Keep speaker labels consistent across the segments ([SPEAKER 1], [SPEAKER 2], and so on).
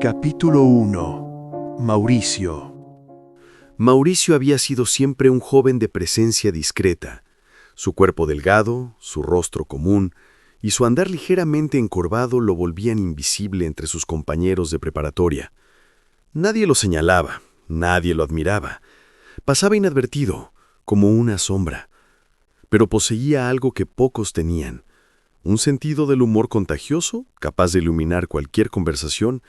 [SPEAKER 1] Capítulo 1. Mauricio.
[SPEAKER 2] Mauricio había sido siempre un joven de presencia discreta. Su cuerpo delgado, su rostro común y su andar ligeramente encorvado lo volvían invisible entre sus compañeros de preparatoria. Nadie lo señalaba, nadie lo admiraba. Pasaba inadvertido, como una sombra. Pero poseía algo que pocos tenían: un sentido del humor contagioso, capaz de iluminar cualquier conversación,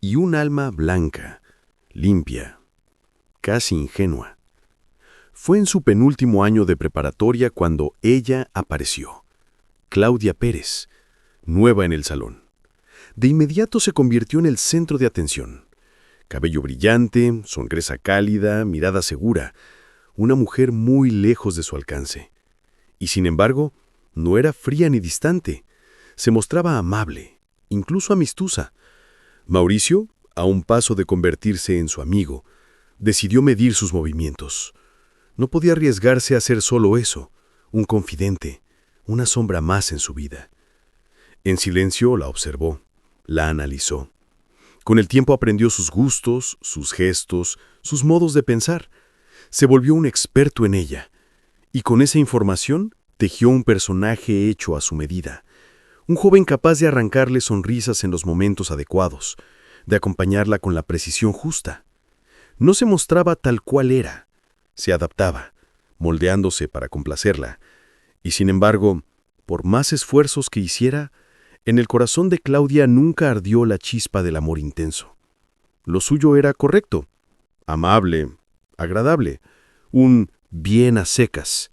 [SPEAKER 2] y un alma blanca, limpia, casi ingenua. Fue en su penúltimo año de preparatoria cuando ella apareció. Claudia Pérez, nueva en el salón. De inmediato se convirtió en el centro de atención. Cabello brillante, sonrisa cálida, mirada segura. Una mujer muy lejos de su alcance. Y sin embargo, no era fría ni distante. Se mostraba amable, incluso amistosa. Mauricio, a un paso de convertirse en su amigo, decidió medir sus movimientos. No podía arriesgarse a hacer solo eso, un confidente, una sombra más en su vida. En silencio la observó, la analizó. Con el tiempo aprendió sus gustos, sus gestos, sus modos de pensar. Se volvió un experto en ella, y con esa información tejió un personaje hecho a su medida. Un joven capaz de arrancarle sonrisas en los momentos adecuados, de acompañarla con la precisión justa. No se mostraba tal cual era, se adaptaba, moldeándose para complacerla, y sin embargo, por más esfuerzos que hiciera, en el corazón de Claudia nunca ardió la chispa del amor intenso. Lo suyo era correcto, amable, agradable, un bien a secas.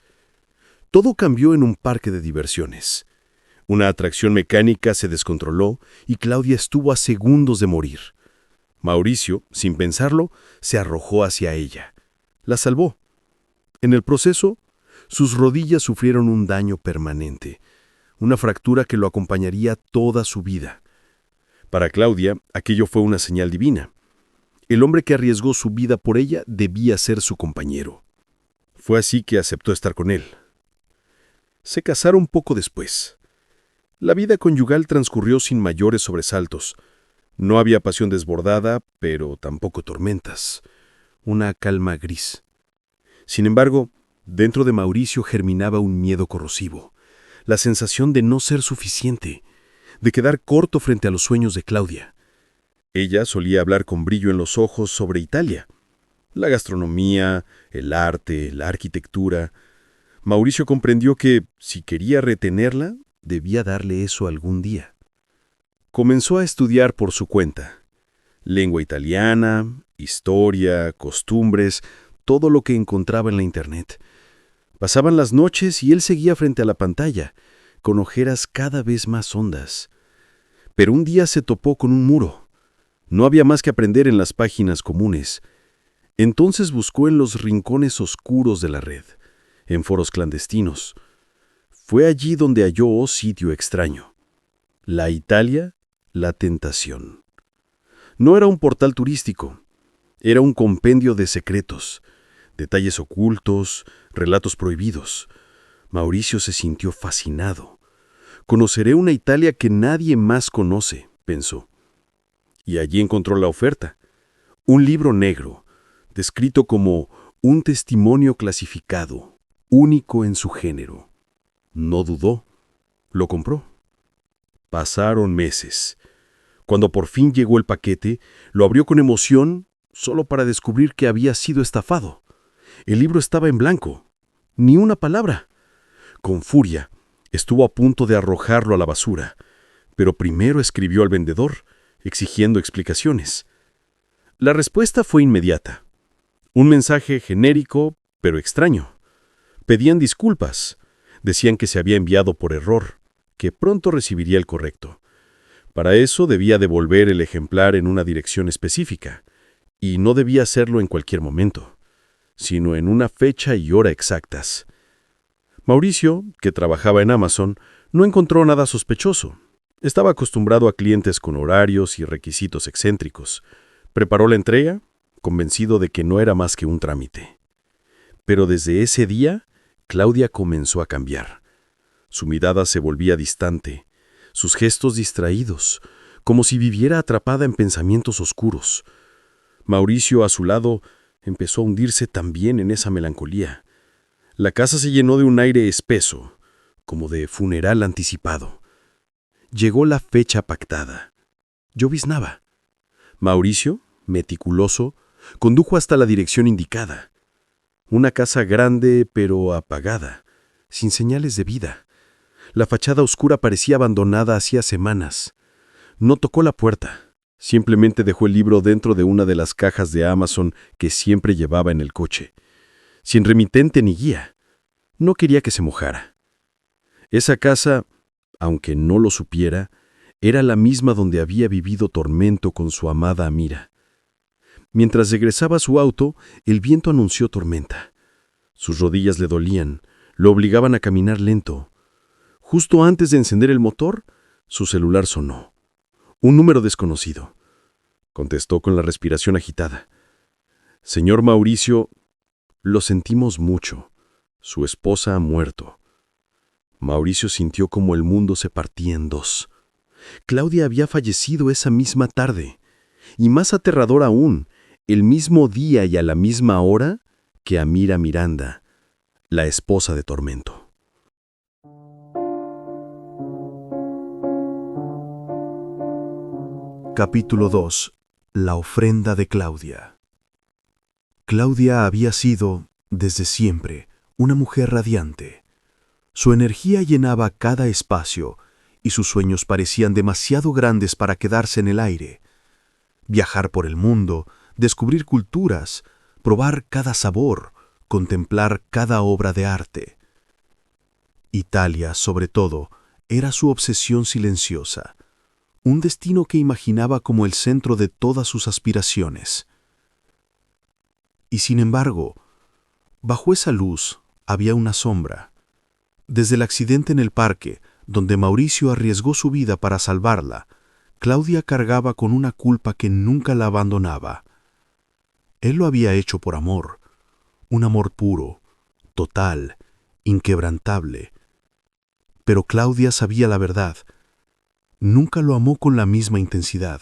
[SPEAKER 2] Todo cambió en un parque de diversiones. Una atracción mecánica se descontroló y Claudia estuvo a segundos de morir. Mauricio, sin pensarlo, se arrojó hacia ella. La salvó. En el proceso, sus rodillas sufrieron un daño permanente, una fractura que lo acompañaría toda su vida. Para Claudia, aquello fue una señal divina. El hombre que arriesgó su vida por ella debía ser su compañero. Fue así que aceptó estar con él. Se casaron poco después. La vida conyugal transcurrió sin mayores sobresaltos. No había pasión desbordada, pero tampoco tormentas. Una calma gris. Sin embargo, dentro de Mauricio germinaba un miedo corrosivo. La sensación de no ser suficiente, de quedar corto frente a los sueños de Claudia. Ella solía hablar con brillo en los ojos sobre Italia. La gastronomía, el arte, la arquitectura. Mauricio comprendió que, si quería retenerla, debía darle eso algún día. Comenzó a estudiar por su cuenta. Lengua italiana, historia, costumbres, todo lo que encontraba en la internet. Pasaban las noches y él seguía frente a la pantalla, con ojeras cada vez más hondas. Pero un día se topó con un muro. No había más que aprender en las páginas comunes. Entonces buscó en los rincones oscuros de la red, en foros clandestinos. Fue allí donde halló sitio extraño. La Italia, la tentación. No era un portal turístico, era un compendio de secretos, detalles ocultos, relatos prohibidos. Mauricio se sintió fascinado. Conoceré una Italia que nadie más conoce, pensó. Y allí encontró la oferta. Un libro negro, descrito como un testimonio clasificado, único en su género. No dudó. Lo compró. Pasaron meses. Cuando por fin llegó el paquete, lo abrió con emoción, solo para descubrir que había sido estafado. El libro estaba en blanco. Ni una palabra. Con furia, estuvo a punto de arrojarlo a la basura, pero primero escribió al vendedor, exigiendo explicaciones. La respuesta fue inmediata. Un mensaje genérico, pero extraño. Pedían disculpas. Decían que se había enviado por error, que pronto recibiría el correcto. Para eso debía devolver el ejemplar en una dirección específica, y no debía hacerlo en cualquier momento, sino en una fecha y hora exactas. Mauricio, que trabajaba en Amazon, no encontró nada sospechoso. Estaba acostumbrado a clientes con horarios y requisitos excéntricos. Preparó la entrega, convencido de que no era más que un trámite. Pero desde ese día, Claudia comenzó a cambiar. Su mirada se volvía distante, sus gestos distraídos, como si viviera atrapada en pensamientos oscuros. Mauricio, a su lado, empezó a hundirse también en esa melancolía. La casa se llenó de un aire espeso, como de funeral anticipado. Llegó la fecha pactada. Lloviznaba. Mauricio, meticuloso, condujo hasta la dirección indicada. Una casa grande pero apagada, sin señales de vida. La fachada oscura parecía abandonada hacía semanas. No tocó la puerta. Simplemente dejó el libro dentro de una de las cajas de Amazon que siempre llevaba en el coche. Sin remitente ni guía. No quería que se mojara. Esa casa, aunque no lo supiera, era la misma donde había vivido tormento con su amada Amira. Mientras regresaba a su auto, el viento anunció tormenta. Sus rodillas le dolían, lo obligaban a caminar lento. Justo antes de encender el motor, su celular sonó. Un número desconocido. Contestó con la respiración agitada. Señor Mauricio, lo sentimos mucho. Su esposa ha muerto. Mauricio sintió como el mundo se partía en dos. Claudia había fallecido esa misma tarde. Y más aterrador aún, el mismo día y a la misma hora que Amira Miranda, la esposa de Tormento.
[SPEAKER 1] Capítulo 2. La ofrenda de Claudia. Claudia había sido, desde siempre, una mujer radiante. Su energía llenaba cada espacio y sus sueños parecían demasiado grandes para quedarse en el aire. Viajar por el mundo, descubrir culturas, probar cada sabor, contemplar cada obra de arte. Italia, sobre todo, era su obsesión silenciosa. Un destino que imaginaba como el centro de todas sus aspiraciones. Y sin embargo, bajo esa luz había una sombra. Desde el accidente en el parque, donde Mauricio arriesgó su vida para salvarla, Claudia cargaba con una culpa que nunca la abandonaba. Él lo había hecho por amor, un amor puro, total, inquebrantable. Pero Claudia sabía la verdad. Nunca lo amó con la misma intensidad.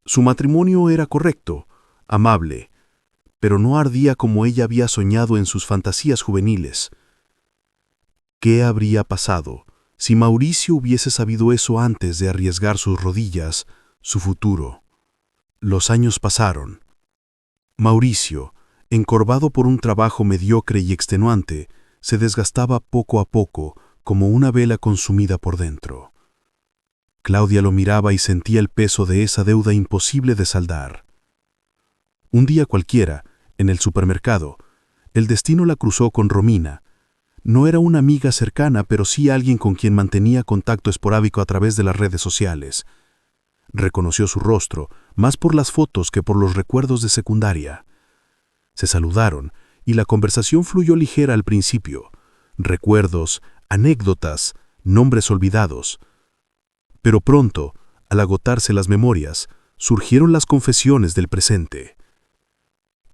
[SPEAKER 1] Su matrimonio era correcto, amable, pero no ardía como ella había soñado en sus fantasías juveniles. ¿Qué habría pasado si Mauricio hubiese sabido eso antes de arriesgar sus rodillas, su futuro? Los años pasaron. Mauricio, encorvado por un trabajo mediocre y extenuante, se desgastaba poco a poco como una vela consumida por dentro. Claudia lo miraba y sentía el peso de esa deuda imposible de saldar. Un día cualquiera, en el supermercado, el destino la cruzó con Romina. No era una amiga cercana, pero sí alguien con quien mantenía contacto esporádico a través de las redes sociales. Reconoció su rostro, más por las fotos que por los recuerdos de secundaria. Se saludaron y la conversación fluyó ligera al principio. Recuerdos, anécdotas, nombres olvidados. Pero pronto, al agotarse las memorias, surgieron las confesiones del presente.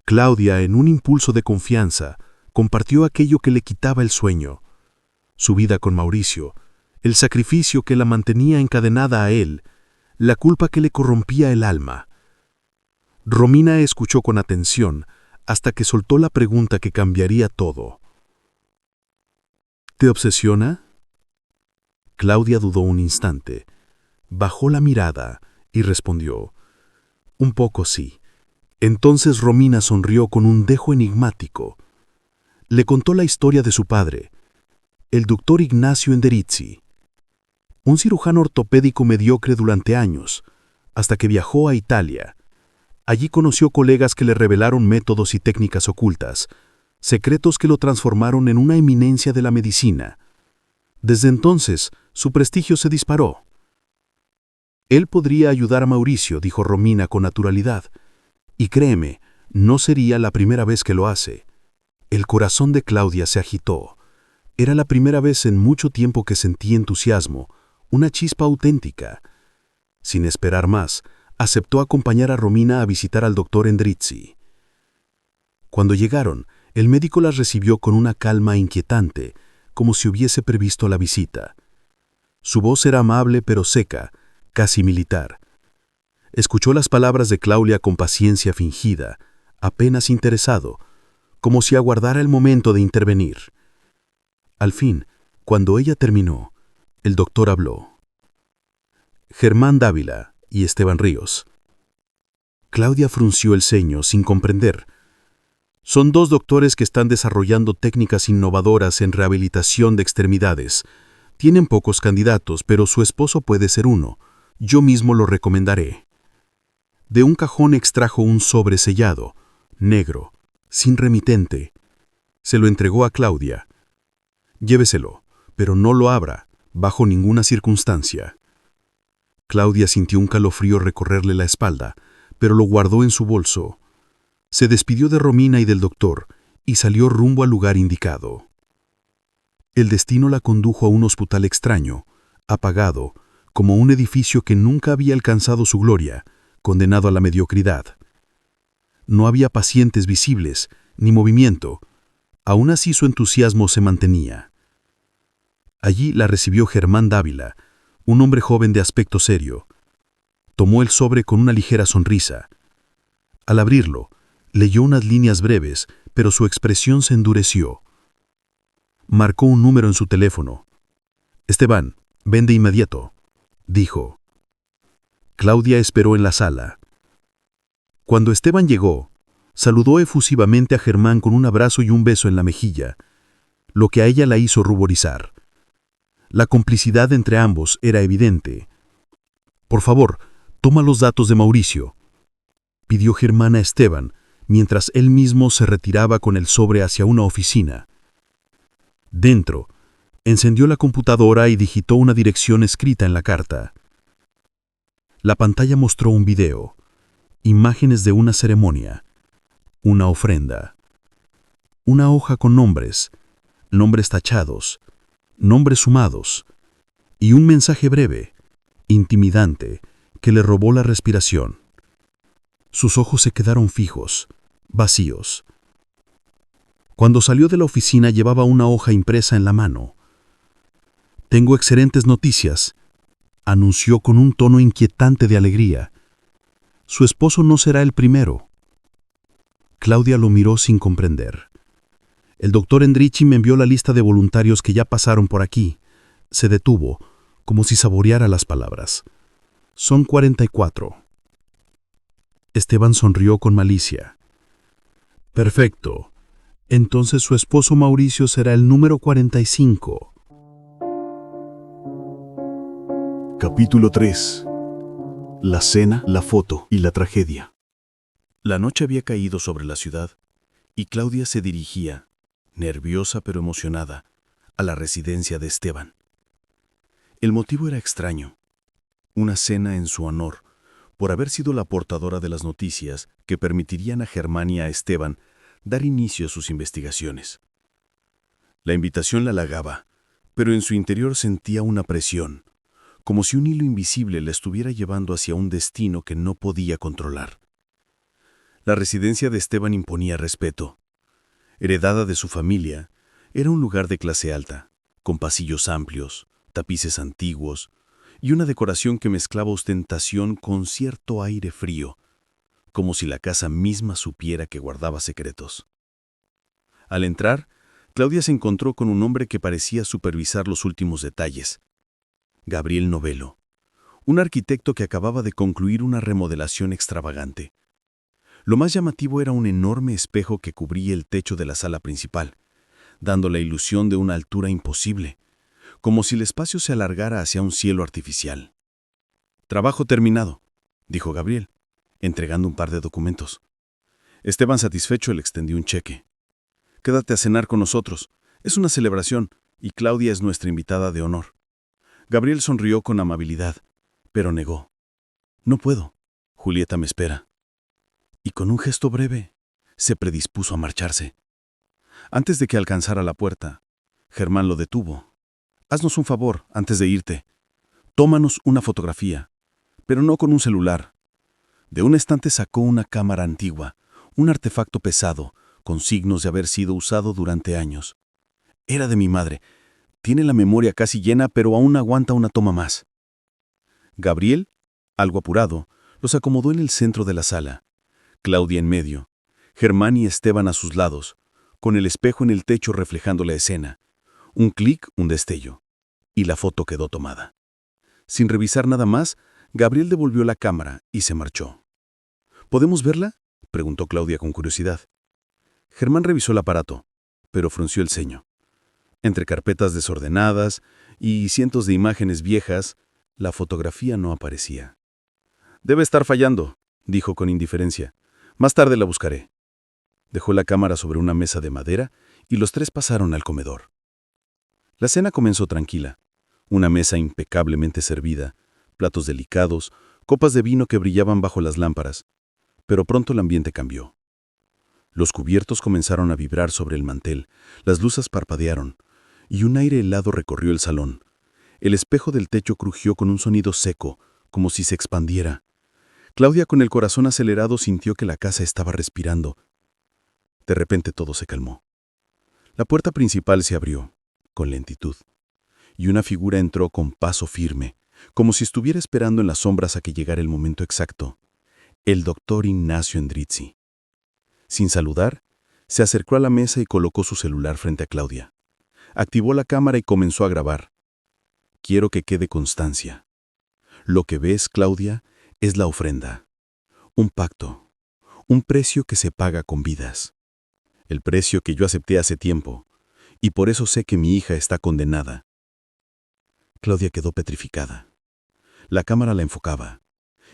[SPEAKER 1] Claudia, en un impulso de confianza, compartió aquello que le quitaba el sueño. Su vida con Mauricio, el sacrificio que la mantenía encadenada a él, la culpa que le corrompía el alma. Romina escuchó con atención hasta que soltó la pregunta que cambiaría todo. ¿Te obsesiona? Claudia dudó un instante. Bajó la mirada y respondió, un poco sí. Entonces Romina sonrió con un dejo enigmático. Le contó la historia de su padre, el doctor Ignacio Enderizzi, un cirujano ortopédico mediocre durante años, hasta que viajó a Italia. Allí conoció colegas que le revelaron métodos y técnicas ocultas, secretos que lo transformaron en una eminencia de la medicina. Desde entonces, su prestigio se disparó. Él podría ayudar a Mauricio, dijo Romina con naturalidad. Y créeme, no sería la primera vez que lo hace. El corazón de Claudia se agitó. Era la primera vez en mucho tiempo que sentí entusiasmo, una chispa auténtica. Sin esperar más, aceptó acompañar a Romina a visitar al doctor Endrizzi. Cuando llegaron, el médico las recibió con una calma inquietante, como si hubiese previsto la visita. Su voz era amable pero seca, casi militar. Escuchó las palabras de Claudia con paciencia fingida, apenas interesado, como si aguardara el momento de intervenir. Al fin, cuando ella terminó, el doctor habló. Germán Dávila y Esteban Ríos. Claudia frunció el ceño sin comprender. Son dos doctores que están desarrollando técnicas innovadoras en rehabilitación de extremidades. Tienen pocos candidatos, pero su esposo puede ser uno. Yo mismo lo recomendaré. De un cajón extrajo un sobre sellado, negro, sin remitente. Se lo entregó a Claudia. Lléveselo, pero no lo abra, bajo ninguna circunstancia. Claudia sintió un calofrío recorrerle la espalda, pero lo guardó en su bolso. Se despidió de Romina y del doctor y salió rumbo al lugar indicado. El destino la condujo a un hospital extraño, apagado, como un edificio que nunca había alcanzado su gloria, condenado a la mediocridad. No había pacientes visibles, ni movimiento. Aún así su entusiasmo se mantenía. Allí la recibió Germán Dávila, un hombre joven de aspecto serio. Tomó el sobre con una ligera sonrisa. Al abrirlo, leyó unas líneas breves, pero su expresión se endureció. Marcó un número en su teléfono. «Esteban, ven de inmediato», dijo. Claudia esperó en la sala. Cuando Esteban llegó, saludó efusivamente a Germán con un abrazo y un beso en la mejilla, lo que a ella la hizo ruborizar. La complicidad entre ambos era evidente. «Por favor, toma los datos de Mauricio», pidió Germán a Esteban, mientras él mismo se retiraba con el sobre hacia una oficina. Dentro, encendió la computadora y digitó una dirección escrita en la carta. La pantalla mostró un video, imágenes de una ceremonia, una ofrenda, una hoja con nombres, nombres tachados, nombres sumados, y un mensaje breve, intimidante, que le robó la respiración. Sus ojos se quedaron fijos, vacíos. Cuando salió de la oficina llevaba una hoja impresa en la mano. «Tengo excelentes noticias», anunció con un tono inquietante de alegría. «Su esposo no será el primero». Claudia lo miró sin comprender. «El doctor Endrichi me envió la lista de voluntarios que ya pasaron por aquí». Se detuvo, como si saboreara las palabras. «Son 44». Esteban sonrió con malicia. «Perfecto. Entonces su esposo Mauricio será el número 45».
[SPEAKER 3] Capítulo 3. La cena, la foto y la tragedia.
[SPEAKER 1] La noche había caído sobre la ciudad y Claudia se dirigía, nerviosa pero emocionada, a la residencia de Esteban. El motivo era extraño. Una cena en su honor, por haber sido la portadora de las noticias que permitirían a Germán y a Esteban dar inicio a sus investigaciones. La invitación la halagaba, pero en su interior sentía una presión, como si un hilo invisible la estuviera llevando hacia un destino que no podía controlar. La residencia de Esteban imponía respeto. Heredada de su familia, era un lugar de clase alta, con pasillos amplios, tapices antiguos y una decoración que mezclaba ostentación con cierto aire frío, como si la casa misma supiera que guardaba secretos. Al entrar, Claudia se encontró con un hombre que parecía supervisar los últimos detalles. Gabriel Novello, un arquitecto que acababa de concluir una remodelación extravagante. Lo más llamativo era un enorme espejo que cubría el techo de la sala principal, dando la ilusión de una altura imposible, como si el espacio se alargara hacia un cielo artificial. «Trabajo terminado», dijo Gabriel, entregando un par de documentos. Esteban, satisfecho, le extendió un cheque. «Quédate a cenar con nosotros. Es una celebración y Claudia es nuestra invitada de honor». Gabriel sonrió con amabilidad, pero negó. «No puedo. Julieta me espera». Y con un gesto breve, se predispuso a marcharse. Antes de que alcanzara la puerta, Germán lo detuvo. «Haznos un favor antes de irte. Tómanos una fotografía, pero no con un celular». De un estante sacó una cámara antigua, un artefacto pesado, con signos de haber sido usado durante años. «Era de mi madre. Tiene la memoria casi llena, pero aún aguanta una toma más». Gabriel, algo apurado, los acomodó en el centro de la sala. Claudia en medio, Germán y Esteban a sus lados, con el espejo en el techo reflejando la escena. Un clic, un destello. Y la foto quedó tomada. Sin revisar nada más, Gabriel devolvió la cámara y se marchó. ¿Podemos verla?, preguntó Claudia con curiosidad. Germán revisó el aparato, pero frunció el ceño. Entre carpetas desordenadas y cientos de imágenes viejas, la fotografía no aparecía. «Debe estar fallando», dijo con indiferencia. «Más tarde la buscaré». Dejó la cámara sobre una mesa de madera y los tres pasaron al comedor. La cena comenzó tranquila. Una mesa impecablemente servida, platos delicados, copas de vino que brillaban bajo las lámparas. Pero pronto el ambiente cambió. Los cubiertos comenzaron a vibrar sobre el mantel, las luces parpadearon, y un aire helado recorrió el salón. El espejo del techo crujió con un sonido seco, como si se expandiera. Claudia, con el corazón acelerado, sintió que la casa estaba respirando. De repente todo se calmó. La puerta principal se abrió, con lentitud, y una figura entró con paso firme, como si estuviera esperando en las sombras a que llegara el momento exacto. El doctor Ignacio Endrizzi. Sin saludar, se acercó a la mesa y colocó su celular frente a Claudia. Activó la cámara y comenzó a grabar. Quiero que quede constancia. Lo que ves, Claudia, es la ofrenda. Un pacto. Un precio que se paga con vidas. El precio que yo acepté hace tiempo. Y por eso sé que mi hija está condenada. Claudia quedó petrificada. La cámara la enfocaba,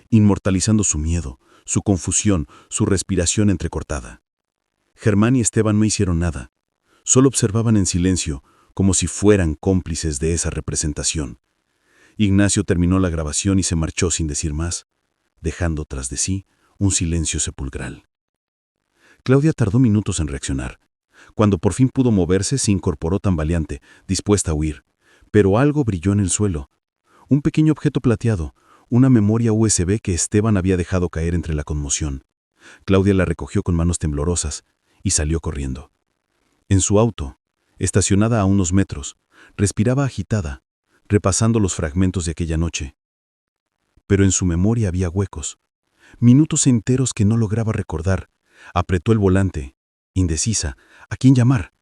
[SPEAKER 1] inmortalizando su miedo, su confusión, su respiración entrecortada. Germán y Esteban no hicieron nada. Solo observaban en silencio, como si fueran cómplices de esa representación. Ignacio terminó la grabación y se marchó sin decir más, dejando tras de sí un silencio sepulcral. Claudia tardó minutos en reaccionar. Cuando por fin pudo moverse, se incorporó tambaleante, dispuesta a huir. Pero algo brilló en el suelo. Un pequeño objeto plateado, una memoria USB que Esteban había dejado caer entre la conmoción. Claudia la recogió con manos temblorosas y salió corriendo. En su auto, estacionada a unos metros, respiraba agitada, repasando los fragmentos de aquella noche. Pero en su memoria había huecos, minutos enteros que no lograba recordar. Apretó el volante, indecisa. ¿A quién llamar?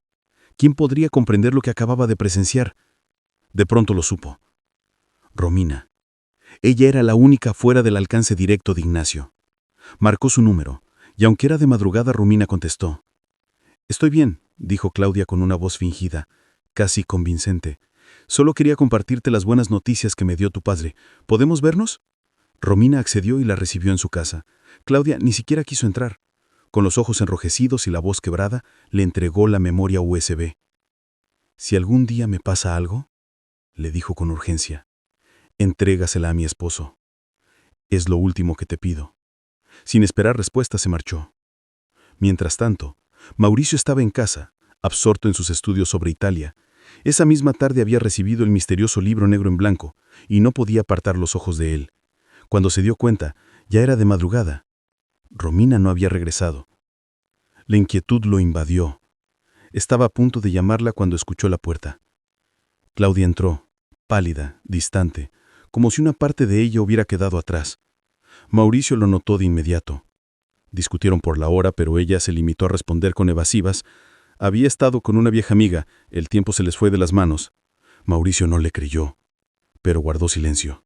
[SPEAKER 1] ¿Quién podría comprender lo que acababa de presenciar? De pronto lo supo. Romina. Ella era la única fuera del alcance directo de Ignacio. Marcó su número, y aunque era de madrugada, Romina contestó. «Estoy bien», dijo Claudia con una voz fingida, casi convincente. «Solo quería compartirte las buenas noticias que me dio tu padre. ¿Podemos vernos?» Romina accedió y la recibió en su casa. Claudia ni siquiera quiso entrar. Con los ojos enrojecidos y la voz quebrada, le entregó la memoria USB. «Si algún día me pasa algo», le dijo con urgencia, «entrégasela a mi esposo. Es lo último que te pido». Sin esperar respuesta se marchó. Mientras tanto, Mauricio estaba en casa, absorto en sus estudios sobre Italia. Esa misma tarde había recibido el misterioso libro negro en blanco y no podía apartar los ojos de él. Cuando se dio cuenta, ya era de madrugada. Romina no había regresado. La inquietud lo invadió. Estaba a punto de llamarla cuando escuchó la puerta. Claudia entró, pálida, distante, como si una parte de ella hubiera quedado atrás. Mauricio lo notó de inmediato. Discutieron por la hora, pero ella se limitó a responder con evasivas. Había estado con una vieja amiga, el tiempo se les fue de las manos. Mauricio no le creyó, pero guardó silencio.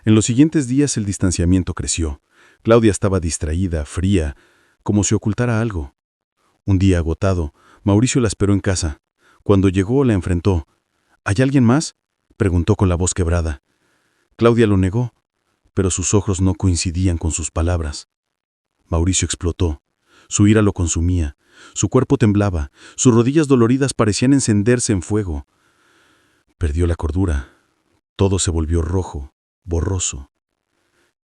[SPEAKER 1] En los siguientes días el distanciamiento creció. Claudia estaba distraída, fría, como si ocultara algo. Un día agotado, Mauricio la esperó en casa. Cuando llegó, la enfrentó. «¿Hay alguien más?», preguntó con la voz quebrada. Claudia lo negó, pero sus ojos no coincidían con sus palabras. Mauricio explotó. Su ira lo consumía. Su cuerpo temblaba. Sus rodillas doloridas parecían encenderse en fuego. Perdió la cordura. Todo se volvió rojo, borroso.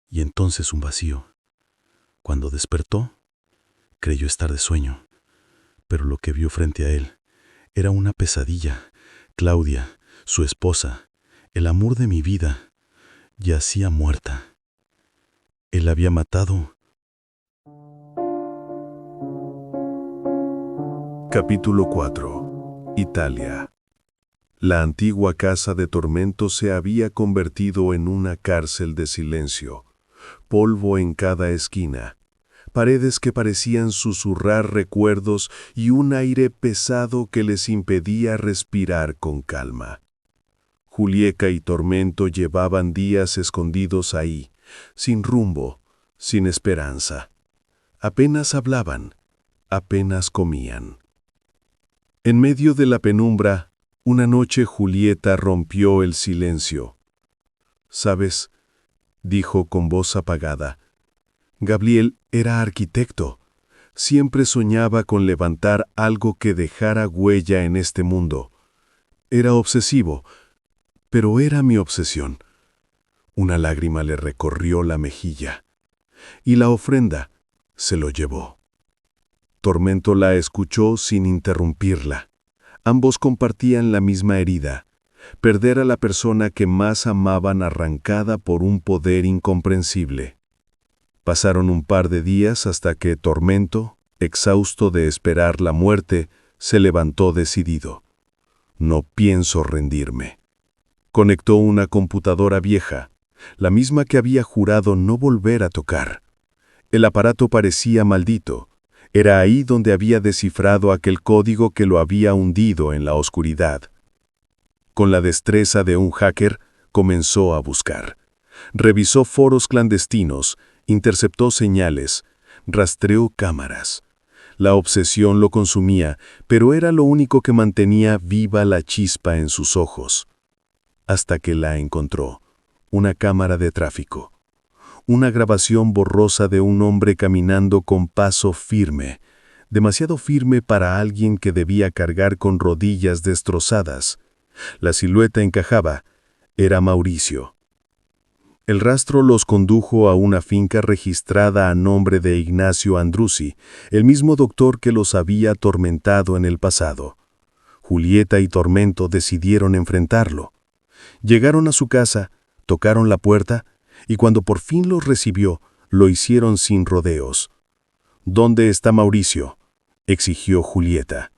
[SPEAKER 1] Y entonces un vacío. Cuando despertó, creyó estar de sueño. Pero lo que vio frente a él era una pesadilla. Claudia, su esposa, el amor de mi vida, yacía muerta. Él la había matado. Capítulo 4. Italia.
[SPEAKER 4] La antigua casa de Tormento se había convertido en una cárcel de silencio. Polvo en cada esquina, paredes que parecían susurrar recuerdos y un aire pesado que les impedía respirar con calma. Julieca y Tormento llevaban días escondidos ahí, sin rumbo, sin esperanza. Apenas hablaban, apenas comían. En medio de la penumbra, una noche Julieta rompió el silencio. «¿Sabes?», dijo con voz apagada. «Gabriel era arquitecto. Siempre soñaba con levantar algo que dejara huella en este mundo. Era obsesivo, pero era mi obsesión». Una lágrima le recorrió la mejilla. Y la ofrenda se lo llevó. Tormento la escuchó sin interrumpirla. Ambos compartían la misma herida, perder a la persona que más amaban arrancada por un poder incomprensible. Pasaron un par de días hasta que Tormento, exhausto de esperar la muerte, se levantó decidido. «No pienso rendirme». Conectó una computadora vieja, la misma que había jurado no volver a tocar. El aparato parecía maldito. Era ahí donde había descifrado aquel código que lo había hundido en la oscuridad. Con la destreza de un hacker, comenzó a buscar. Revisó foros clandestinos, interceptó señales, rastreó cámaras. La obsesión lo consumía, pero era lo único que mantenía viva la chispa en sus ojos. Hasta que la encontró, una cámara de tráfico. Una grabación borrosa de un hombre caminando con paso firme, demasiado firme para alguien que debía cargar con rodillas destrozadas. La silueta encajaba, era Mauricio. El rastro los condujo a una finca registrada a nombre de Ignacio Andruzzi, el mismo doctor que los había atormentado en el pasado. Julieta y Tormento decidieron enfrentarlo. Llegaron a su casa, tocaron la puerta, y cuando por fin los recibió, lo hicieron sin rodeos. «¿Dónde está Mauricio?», exigió Julieta.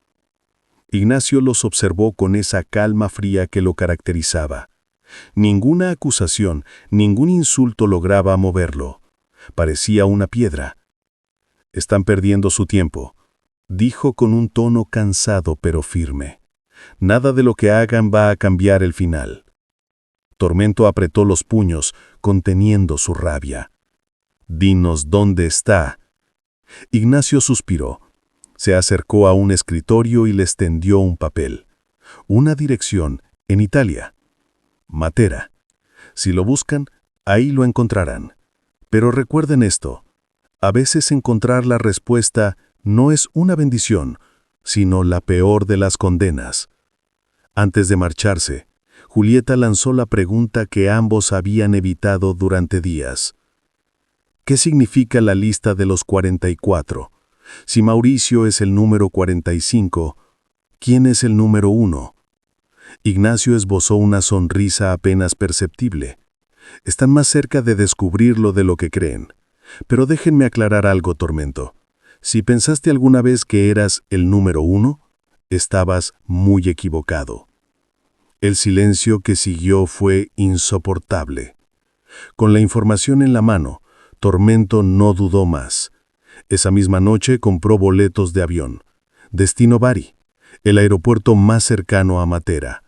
[SPEAKER 4] Ignacio los observó con esa calma fría que lo caracterizaba. Ninguna acusación, ningún insulto lograba moverlo. Parecía una piedra. «Están perdiendo su tiempo», dijo con un tono cansado pero firme. «Nada de lo que hagan va a cambiar el final». Tormento apretó los puños, conteniendo su rabia. «Dinos dónde está». Ignacio suspiró. Se acercó a un escritorio y les tendió un papel. Una dirección en Italia. Matera. Si lo buscan, ahí lo encontrarán. Pero recuerden esto. A veces encontrar la respuesta no es una bendición, sino la peor de las condenas. Antes de marcharse, Julieta lanzó la pregunta que ambos habían evitado durante días. ¿Qué significa la lista de los 44? Si Mauricio es el número 45, ¿quién es el número 1? Ignacio esbozó una sonrisa apenas perceptible. Están más cerca de descubrirlo de lo que creen. Pero déjenme aclarar algo, Tormento. Si pensaste alguna vez que eras el número 1, estabas muy equivocado. El silencio que siguió fue insoportable. Con la información en la mano, Tormento no dudó más. Esa misma noche compró boletos de avión. Destino Bari, el aeropuerto más cercano a Matera.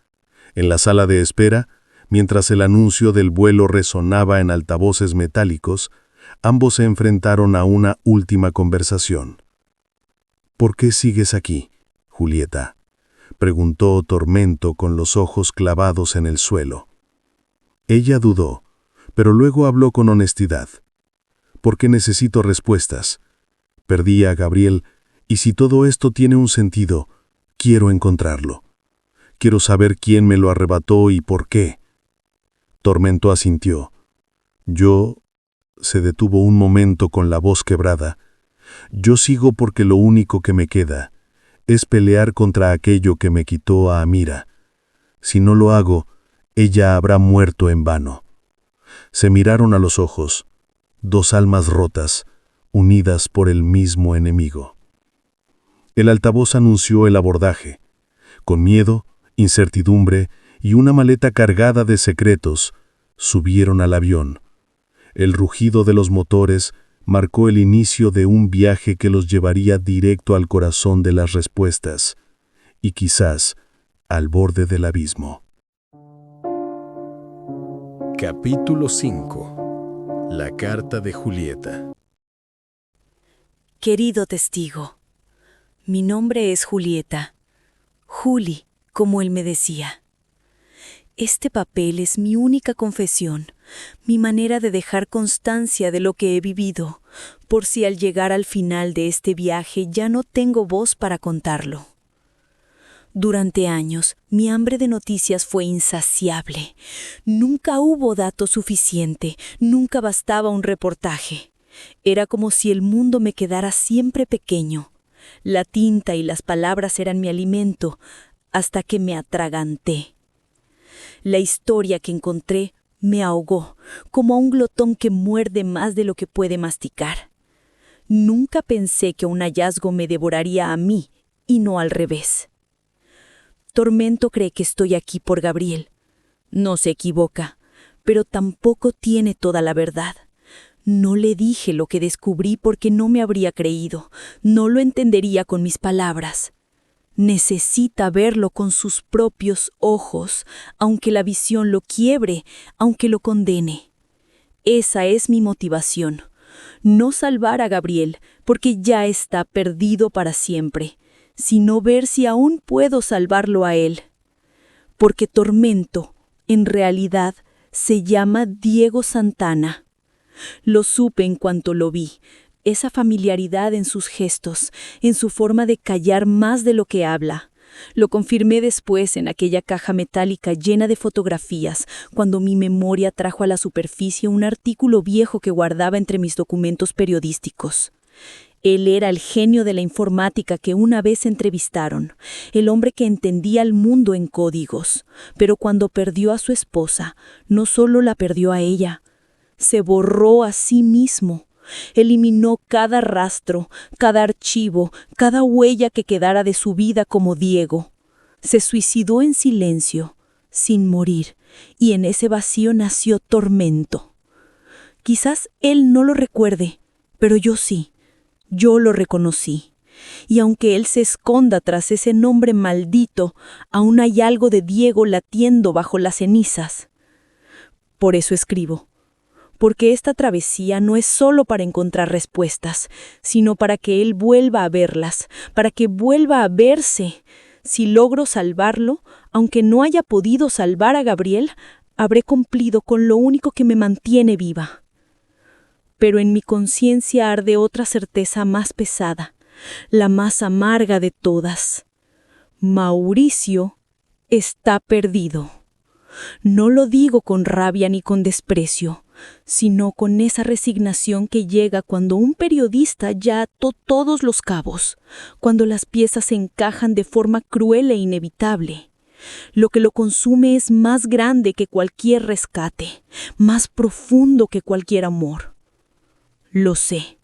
[SPEAKER 4] En la sala de espera, mientras el anuncio del vuelo resonaba en altavoces metálicos, ambos se enfrentaron a una última conversación. «¿Por qué sigues aquí, Julieta?», preguntó Tormento con los ojos clavados en el suelo. Ella dudó, pero luego habló con honestidad. «Porque necesito respuestas. Perdí a Gabriel, y si todo esto tiene un sentido, quiero encontrarlo. Quiero saber quién me lo arrebató y por qué». Tormento asintió. «Yo», se detuvo un momento con la voz quebrada, «yo sigo porque lo único que me queda es pelear contra aquello que me quitó a Amira. Si no lo hago, ella habrá muerto en vano». Se miraron a los ojos, dos almas rotas, unidas por el mismo enemigo. El altavoz anunció el abordaje. Con miedo, incertidumbre y una maleta cargada de secretos, subieron al avión. El rugido de los motores marcó el inicio de un viaje que los llevaría directo al corazón de las respuestas, y quizás al borde del abismo.
[SPEAKER 2] Capítulo 5. La carta de Julieta.
[SPEAKER 5] Querido testigo, mi nombre es Julieta. Juli, como él me decía. Este papel es mi única confesión, mi manera de dejar constancia de lo que he vivido, por si al llegar al final de este viaje ya no tengo voz para contarlo. Durante años, mi hambre de noticias fue insaciable. Nunca hubo dato suficiente, nunca bastaba un reportaje. Era como si el mundo me quedara siempre pequeño. La tinta y las palabras eran mi alimento, hasta que me atraganté. La historia que encontré me ahogó, como a un glotón que muerde más de lo que puede masticar. Nunca pensé que un hallazgo me devoraría a mí, y no al revés. Tormento cree que estoy aquí por Gabriel. No se equivoca, pero tampoco tiene toda la verdad. No le dije lo que descubrí porque no me habría creído, no lo entendería con mis palabras. Necesita verlo con sus propios ojos, aunque la visión lo quiebre, aunque lo condene. Esa es mi motivación. No salvar a Gabriel, porque ya está perdido para siempre, sino ver si aún puedo salvarlo a él. Porque Tormento, en realidad, se llama Diego Santana. Lo supe en cuanto lo vi. Esa familiaridad en sus gestos, en su forma de callar más de lo que habla. Lo confirmé después en aquella caja metálica llena de fotografías, cuando mi memoria trajo a la superficie un artículo viejo que guardaba entre mis documentos periodísticos. Él era el genio de la informática que una vez entrevistaron, el hombre que entendía el mundo en códigos, pero cuando perdió a su esposa, no solo la perdió a ella, se borró a sí mismo. Eliminó cada rastro, cada archivo, cada huella que quedara de su vida como Diego. Se suicidó en silencio, sin morir, y en ese vacío nació Tormento. Quizás él no lo recuerde, pero yo sí. Yo lo reconocí. Y aunque él se esconda tras ese nombre maldito, aún hay algo de Diego latiendo bajo las cenizas. Por eso escribo. Porque esta travesía no es solo para encontrar respuestas, sino para que él vuelva a verlas, para que vuelva a verse. Si logro salvarlo, aunque no haya podido salvar a Gabriel, habré cumplido con lo único que me mantiene viva. Pero en mi conciencia arde otra certeza más pesada, la más amarga de todas. Mauricio está perdido. No lo digo con rabia ni con desprecio, sino con esa resignación que llega cuando un periodista ya ató todos los cabos, cuando las piezas se encajan de forma cruel e inevitable. Lo que lo consume es más grande que cualquier rescate, más profundo que cualquier amor. Lo sé,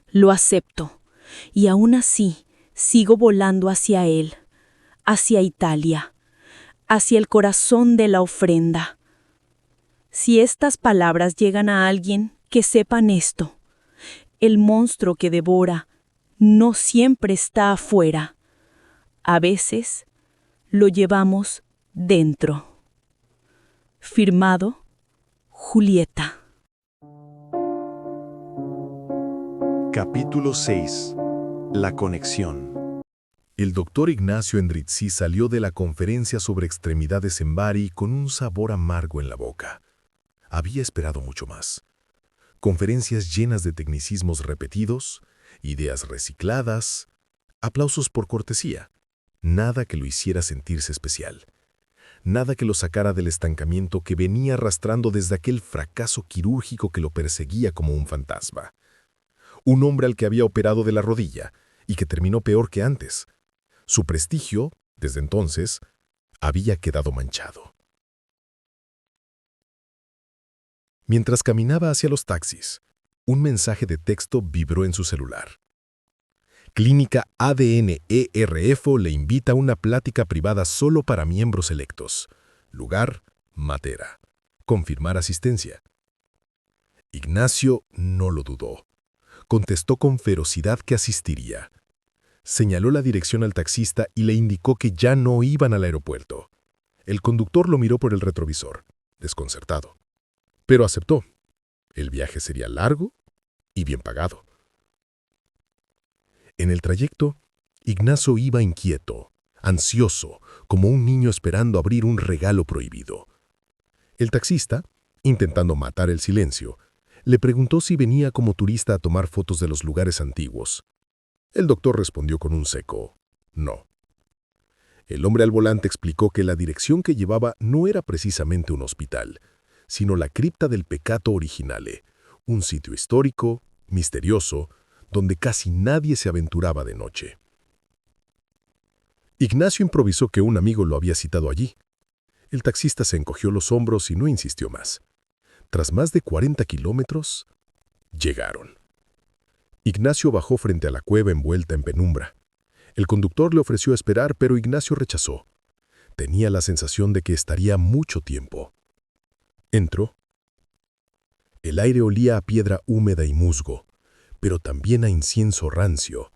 [SPEAKER 5] lo acepto, y aún así sigo volando hacia él, hacia Italia, hacia el corazón de la ofrenda. Si estas palabras llegan a alguien, que sepan esto. El monstruo que devora no siempre está afuera. A veces lo llevamos dentro. Firmado, Julieta.
[SPEAKER 3] Capítulo 6. La conexión.
[SPEAKER 6] El doctor Ignacio Endrizzi salió de la conferencia sobre extremidades en Bari con un sabor amargo en la boca. Había esperado mucho más. Conferencias llenas de tecnicismos repetidos, ideas recicladas, aplausos por cortesía. Nada que lo hiciera sentirse especial. Nada que lo sacara del estancamiento que venía arrastrando desde aquel fracaso quirúrgico que lo perseguía como un fantasma. Un hombre al que había operado de la rodilla y que terminó peor que antes. Su prestigio, desde entonces, había quedado manchado. Mientras caminaba hacia los taxis, un mensaje de texto vibró en su celular. Clínica ADN ERFO le invita a una plática privada solo para miembros selectos. Lugar, Matera. Confirmar asistencia. Ignacio no lo dudó. Contestó con ferocidad que asistiría. Señaló la dirección al taxista y le indicó que ya no iban al aeropuerto. El conductor lo miró por el retrovisor, desconcertado. Pero aceptó. El viaje sería largo y bien pagado. En el trayecto, Ignacio iba inquieto, ansioso, como un niño esperando abrir un regalo prohibido. El taxista, intentando matar el silencio, le preguntó si venía como turista a tomar fotos de los lugares antiguos. El doctor respondió con un seco no. El hombre al volante explicó que la dirección que llevaba no era precisamente un hospital, sino la cripta del Peccato Originale, un sitio histórico, misterioso, donde casi nadie se aventuraba de noche. Ignacio improvisó que un amigo lo había citado allí. El taxista se encogió los hombros y no insistió más. Tras más de 40 kilómetros, llegaron. Ignacio bajó frente a la cueva envuelta en penumbra. El conductor le ofreció esperar, pero Ignacio rechazó. Tenía la sensación de que estaría mucho tiempo. Entró. El aire olía a piedra húmeda y musgo, pero también a incienso rancio.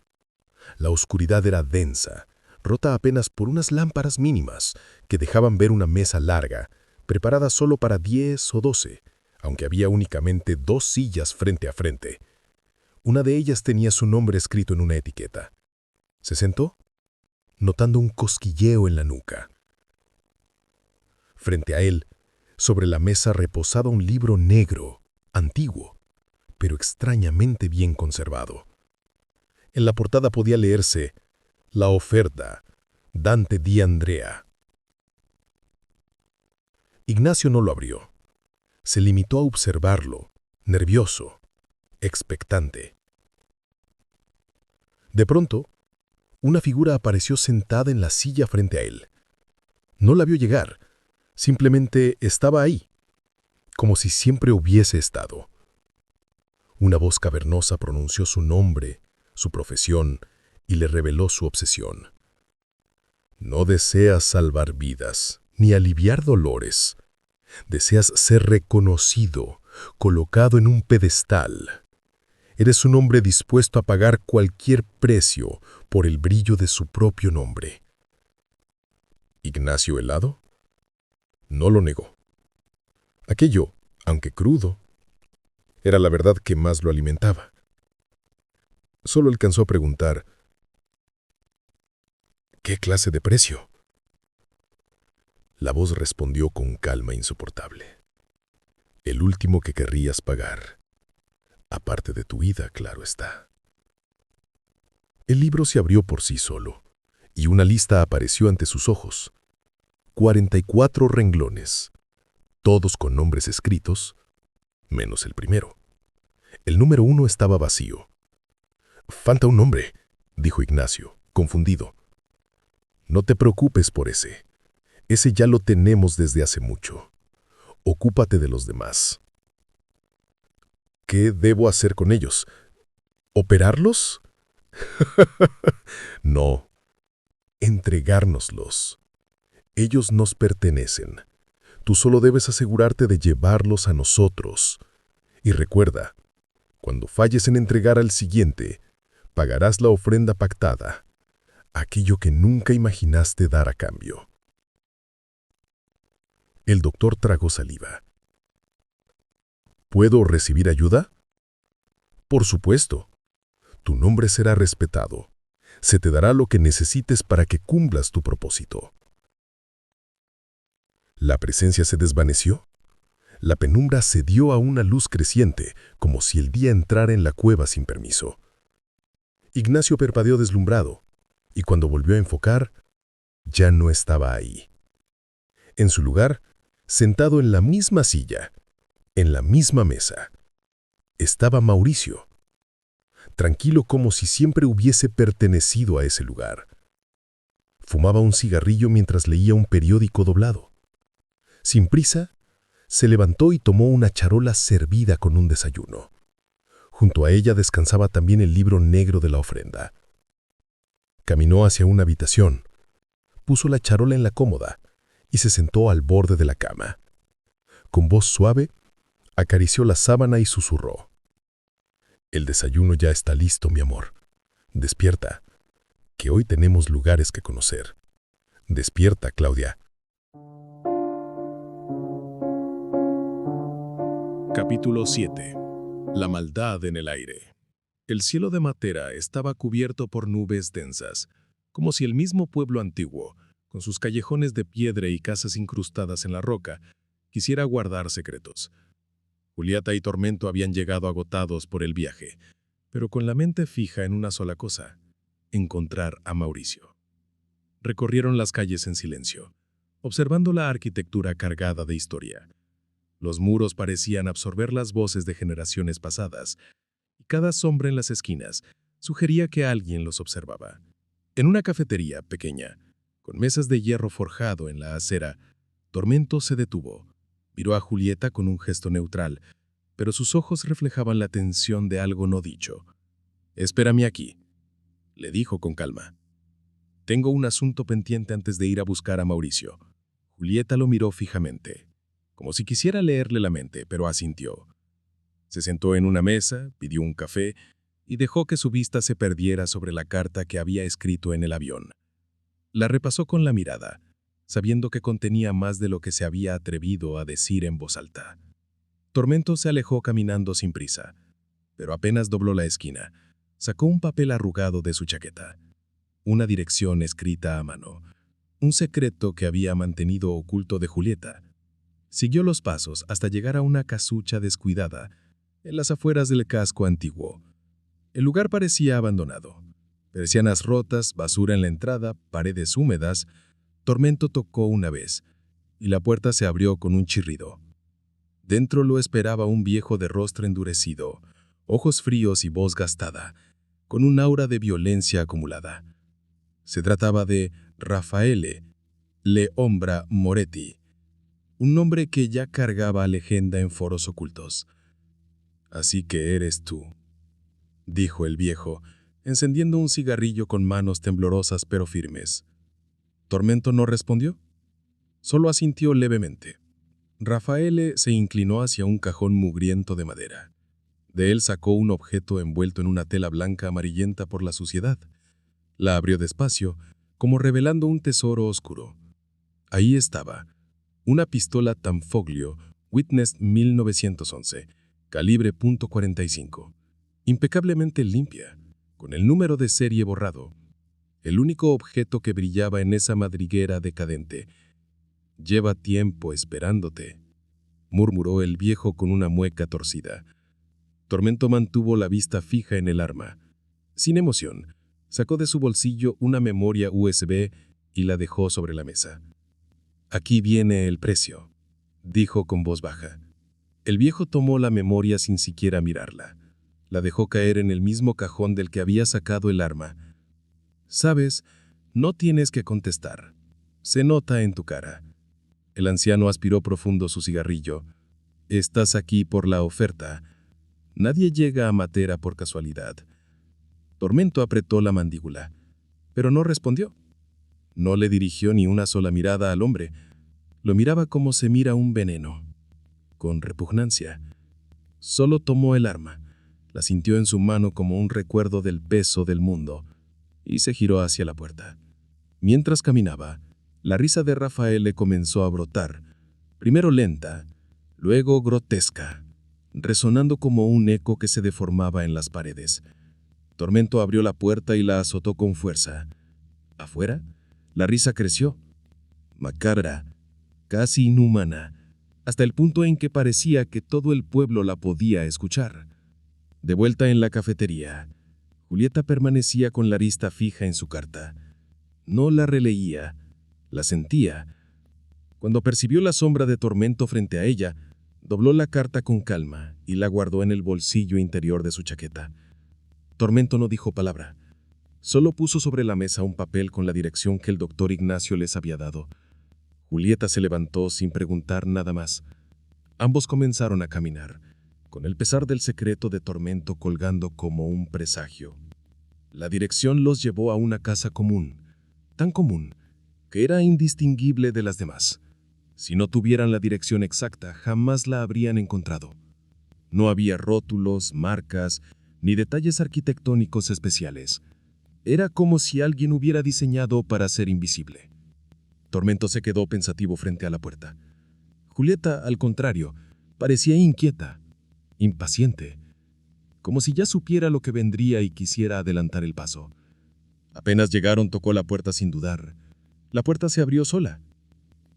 [SPEAKER 6] La oscuridad era densa, rota apenas por unas lámparas mínimas que dejaban ver una mesa larga, preparada solo para 10 o 12, aunque había únicamente 2 sillas frente a frente. Una de ellas tenía su nombre escrito en una etiqueta. Se sentó, notando un cosquilleo en la nuca. Frente a él, sobre la mesa reposaba un libro negro, antiguo, pero extrañamente bien conservado. En la portada podía leerse La Oferta, Dante di Andrea. Ignacio no lo abrió. Se limitó a observarlo, nervioso, expectante. De pronto, una figura apareció sentada en la silla frente a él. No la vio llegar, simplemente estaba ahí, como si siempre hubiese estado. Una voz cavernosa pronunció su nombre, su profesión, y le reveló su obsesión. No deseas salvar vidas, ni aliviar dolores. Deseas ser reconocido, colocado en un pedestal. Eres un hombre dispuesto a pagar cualquier precio por el brillo de su propio nombre. ¿Ignacio helado? No lo negó. Aquello, aunque crudo, era la verdad que más lo alimentaba. Solo alcanzó a preguntar, ¿qué clase de precio? La voz respondió con calma insoportable. El último que querrías pagar, aparte de tu vida, claro está. El libro se abrió por sí solo, y una lista apareció ante sus ojos. 44 renglones, todos con nombres escritos, menos el primero. El número 1 estaba vacío. «Falta un nombre», dijo Ignacio, confundido. «No te preocupes por ese. Ese ya lo tenemos desde hace mucho. Ocúpate de los demás». «¿Qué debo hacer con ellos? ¿Operarlos?» «No. Entregárnoslos. Ellos nos pertenecen. Tú solo debes asegurarte de llevarlos a nosotros. Y recuerda, cuando falles en entregar al siguiente, pagarás la ofrenda pactada, aquello que nunca imaginaste dar a cambio». El doctor tragó saliva. ¿Puedo recibir ayuda? Por supuesto. Tu nombre será respetado. Se te dará lo que necesites para que cumplas tu propósito. La presencia se desvaneció. La penumbra cedió a una luz creciente, como si el día entrara en la cueva sin permiso. Ignacio parpadeó deslumbrado, y cuando volvió a enfocar, ya no estaba ahí. En su lugar, sentado en la misma silla, en la misma mesa, estaba Mauricio, tranquilo como si siempre hubiese pertenecido a ese lugar. Fumaba un cigarrillo mientras leía un periódico doblado. Sin prisa, se levantó y tomó una charola servida con un desayuno. Junto a ella descansaba también el libro negro de la ofrenda. Caminó hacia una habitación, puso la charola en la cómoda y se sentó al borde de la cama. Con voz suave, acarició la sábana y susurró: «El desayuno ya está listo, mi amor. Despierta, que hoy tenemos lugares que conocer. Despierta, Claudia».
[SPEAKER 7] Capítulo 7. La maldad en el aire. El cielo de Matera estaba cubierto por nubes densas, como si el mismo pueblo antiguo, con sus callejones de piedra y casas incrustadas en la roca, quisiera guardar secretos. Julieta y Tormento habían llegado agotados por el viaje, pero con la mente fija en una sola cosa: encontrar a Mauricio. Recorrieron las calles en silencio, observando la arquitectura cargada de historia. Los muros parecían absorber las voces de generaciones pasadas, y cada sombra en las esquinas sugería que alguien los observaba. En una cafetería pequeña, con mesas de hierro forjado en la acera, Tormento se detuvo. Miró a Julieta con un gesto neutral, pero sus ojos reflejaban la tensión de algo no dicho. «Espérame aquí», le dijo con calma. «Tengo un asunto pendiente antes de ir a buscar a Mauricio». Julieta lo miró fijamente, como si quisiera leerle la mente, pero asintió. Se sentó en una mesa, pidió un café y dejó que su vista se perdiera sobre la carta que había escrito en el avión. La repasó con la mirada, sabiendo que contenía más de lo que se había atrevido a decir en voz alta. Tormento se alejó caminando sin prisa, pero apenas dobló la esquina, sacó un papel arrugado de su chaqueta. Una dirección escrita a mano, un secreto que había mantenido oculto de Julieta. Siguió los pasos hasta llegar a una casucha descuidada en las afueras del casco antiguo. El lugar parecía abandonado. Persianas rotas, basura en la entrada, paredes húmedas. Tormento tocó una vez, y la puerta se abrió con un chirrido. Dentro lo esperaba un viejo de rostro endurecido, ojos fríos y voz gastada, con un aura de violencia acumulada. Se trataba de Raffaele Leombra Moretti, un nombre que ya cargaba leyenda en foros ocultos. «Así que eres tú», dijo el viejo, encendiendo un cigarrillo con manos temblorosas pero firmes. Tormento no respondió, solo asintió levemente. Raffaele se inclinó hacia un cajón mugriento de madera. De él sacó un objeto envuelto en una tela blanca amarillenta por la suciedad. La abrió despacio, como revelando un tesoro oscuro. Ahí estaba, una pistola Tanfoglio Witness 1911, calibre .45, impecablemente limpia, con el número de serie borrado. El único objeto que brillaba en esa madriguera decadente. «Lleva tiempo esperándote», murmuró el viejo con una mueca torcida. Tormento mantuvo la vista fija en el arma. Sin emoción, sacó de su bolsillo una memoria USB y la dejó sobre la mesa. «Aquí viene el precio», dijo con voz baja. El viejo tomó la memoria sin siquiera mirarla. La dejó caer en el mismo cajón del que había sacado el arma. «Sabes, no tienes que contestar. Se nota en tu cara». El anciano aspiró profundo su cigarrillo. «Estás aquí por la oferta. Nadie llega a Matera por casualidad». Tormento apretó la mandíbula, pero no respondió. No le dirigió ni una sola mirada al hombre. Lo miraba como se mira un veneno, con repugnancia. Solo tomó el arma, la sintió en su mano como un recuerdo del peso del mundo, y se giró hacia la puerta. Mientras caminaba, la risa de Rafael le comenzó a brotar, primero lenta, luego grotesca, resonando como un eco que se deformaba en las paredes. Tormento abrió la puerta y la azotó con fuerza. Afuera, la risa creció, macabra, casi inhumana, hasta el punto en que parecía que todo el pueblo la podía escuchar. De vuelta en la cafetería, Julieta permanecía con la vista fija en su carta. No la releía, la sentía. Cuando percibió la sombra de Tormento frente a ella, dobló la carta con calma y la guardó en el bolsillo interior de su chaqueta. Tormento no dijo palabra. Solo puso sobre la mesa un papel con la dirección que el doctor Ignacio les había dado. Julieta se levantó sin preguntar nada más. Ambos comenzaron a caminar, con el pesar del secreto de Tormento colgando como un presagio. La dirección los llevó a una casa común, tan común que era indistinguible de las demás. Si no tuvieran la dirección exacta, jamás la habrían encontrado. No había rótulos, marcas, ni detalles arquitectónicos especiales. Era como si alguien hubiera diseñado para ser invisible. Tormento se quedó pensativo frente a la puerta. Julieta, al contrario, parecía inquieta, impaciente, como si ya supiera lo que vendría y quisiera adelantar el paso. Apenas llegaron, tocó la puerta sin dudar. La puerta se abrió sola.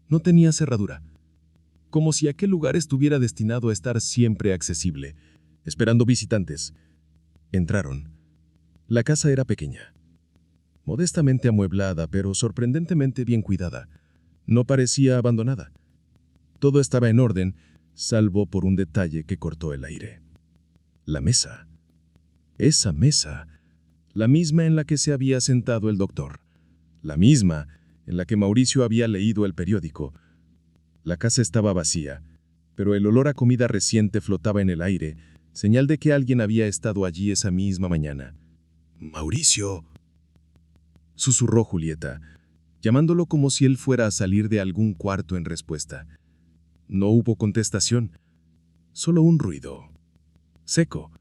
[SPEAKER 7] No tenía cerradura, como si aquel lugar estuviera destinado a estar siempre accesible, esperando visitantes. Entraron. La casa era pequeña, modestamente amueblada, pero sorprendentemente bien cuidada. No parecía abandonada. Todo estaba en orden, salvo por un detalle que cortó el aire. La mesa. Esa mesa, la misma en la que se había sentado el doctor, la misma en la que Mauricio había leído el periódico. La casa estaba vacía, pero el olor a comida reciente flotaba en el aire, señal de que alguien había estado allí esa misma mañana. «Mauricio», susurró Julieta, llamándolo como si él fuera a salir de algún cuarto en respuesta. No hubo contestación, solo un ruido, seco,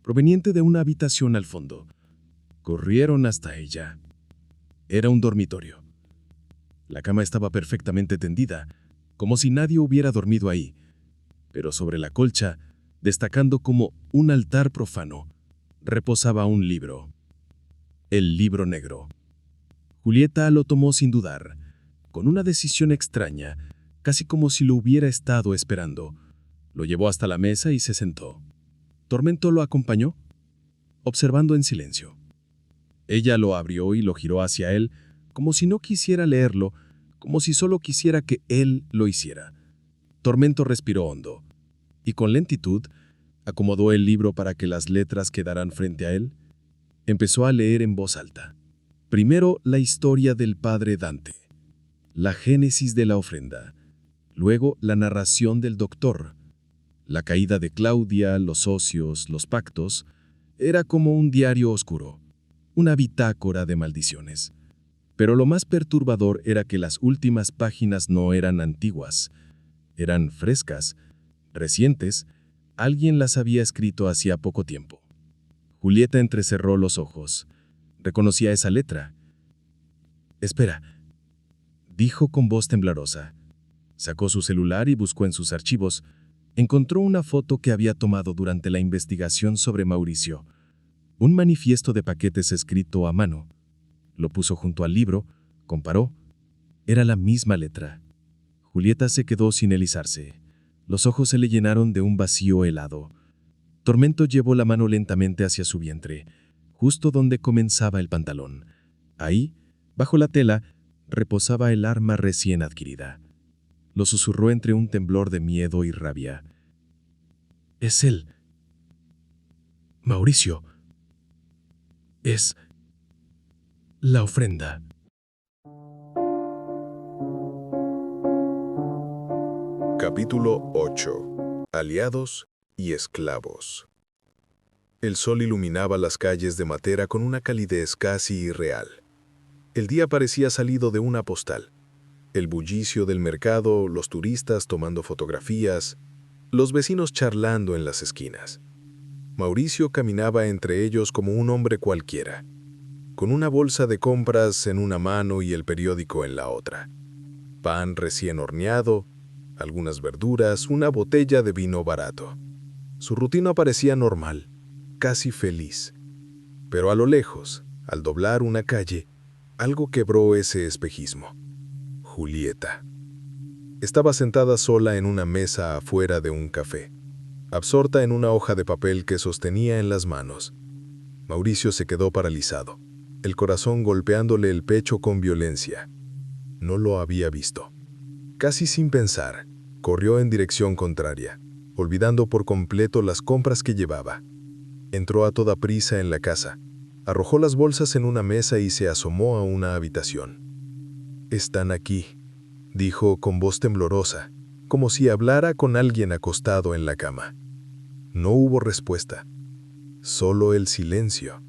[SPEAKER 7] proveniente de una habitación al fondo. Corrieron hasta ella. Era un dormitorio. La cama estaba perfectamente tendida, como si nadie hubiera dormido ahí, pero sobre la colcha, destacando como un altar profano, reposaba un libro. El libro negro. Julieta lo tomó sin dudar, con una decisión extraña, casi como si lo hubiera estado esperando. Lo llevó hasta la mesa y se sentó. Tormento lo acompañó, observando en silencio. Ella lo abrió y lo giró hacia él, como si no quisiera leerlo, como si solo quisiera que él lo hiciera. Tormento respiró hondo, y con lentitud acomodó el libro para que las letras quedaran frente a él. Empezó a leer en voz alta. Primero la historia del padre Dante, la génesis de la ofrenda, luego la narración del doctor, la caída de Claudia, los socios, los pactos. Era como un diario oscuro, una bitácora de maldiciones. Pero lo más perturbador era que las últimas páginas no eran antiguas, eran frescas, recientes. Alguien las había escrito hacía poco tiempo. Julieta entrecerró los ojos. Reconocía esa letra. «Espera», dijo con voz temblorosa. Sacó su celular y buscó en sus archivos. Encontró una foto que había tomado durante la investigación sobre Mauricio. Un manifiesto de paquetes escrito a mano. Lo puso junto al libro, comparó. Era la misma letra. Julieta se quedó sin erizarse. Los ojos se le llenaron de un vacío helado. Tormento llevó la mano lentamente hacia su vientre, justo donde comenzaba el pantalón. Ahí, bajo la tela, reposaba el arma recién adquirida. Lo susurró entre un temblor de miedo y rabia. «Es él. Mauricio. Es la ofrenda».
[SPEAKER 6] Capítulo 8. Aliados y esclavos. El sol iluminaba las calles de Matera con una calidez casi irreal. El día parecía salido de una postal. El bullicio del mercado, los turistas tomando fotografías, los vecinos charlando en las esquinas. Mauricio caminaba entre ellos como un hombre cualquiera, con una bolsa de compras en una mano y el periódico en la otra. Pan recién horneado, algunas verduras, una botella de vino barato. Su rutina parecía normal, casi feliz. Pero a lo lejos, al doblar una calle, algo quebró ese espejismo. Julieta. Estaba sentada sola en una mesa afuera de un café, absorta en una hoja de papel que sostenía en las manos. Mauricio se quedó paralizado, el corazón golpeándole el pecho con violencia. No lo había visto. Casi sin pensar, corrió en dirección contraria, olvidando por completo las compras que llevaba. Entró a toda prisa en la casa, arrojó las bolsas en una mesa y se asomó a una habitación. «Están aquí», dijo con voz temblorosa, como si hablara con alguien acostado en la cama. No hubo respuesta, solo el silencio.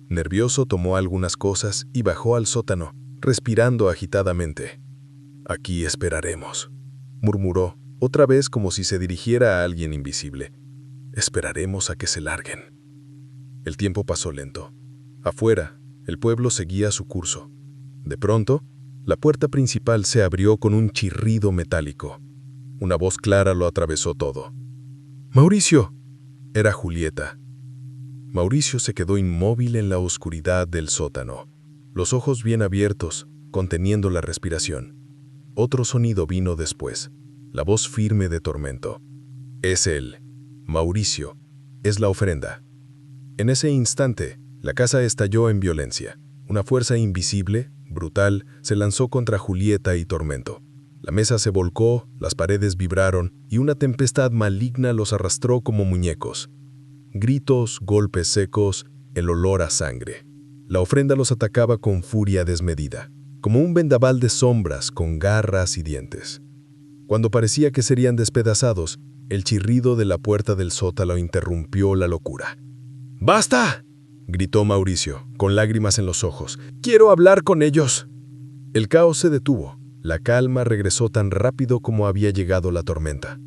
[SPEAKER 6] Nervioso tomó algunas cosas y bajó al sótano, respirando agitadamente. «Aquí esperaremos», murmuró, otra vez como si se dirigiera a alguien invisible. «Esperaremos a que se larguen». El tiempo pasó lento. Afuera, el pueblo seguía su curso. De pronto, la puerta principal se abrió con un chirrido metálico. Una voz clara lo atravesó todo. «¡Mauricio!» Era Julieta. Mauricio se quedó inmóvil en la oscuridad del sótano, los ojos bien abiertos, conteniendo la respiración. Otro sonido vino después, la voz firme de Tormento. «Es él, Mauricio, es la ofrenda». En ese instante, la casa estalló en violencia. Una fuerza invisible, brutal, se lanzó contra Julieta y Tormento. La mesa se volcó, las paredes vibraron y una tempestad maligna los arrastró como muñecos. Gritos, golpes secos, el olor a sangre. La ofrenda los atacaba con furia desmedida, como un vendaval de sombras con garras y dientes. Cuando parecía que serían despedazados, el chirrido de la puerta del sótano interrumpió la locura. «¡Basta!», gritó Mauricio, con lágrimas en los ojos. «¡Quiero hablar con ellos!». El caos se detuvo. La calma regresó tan rápido como había llegado la tormenta.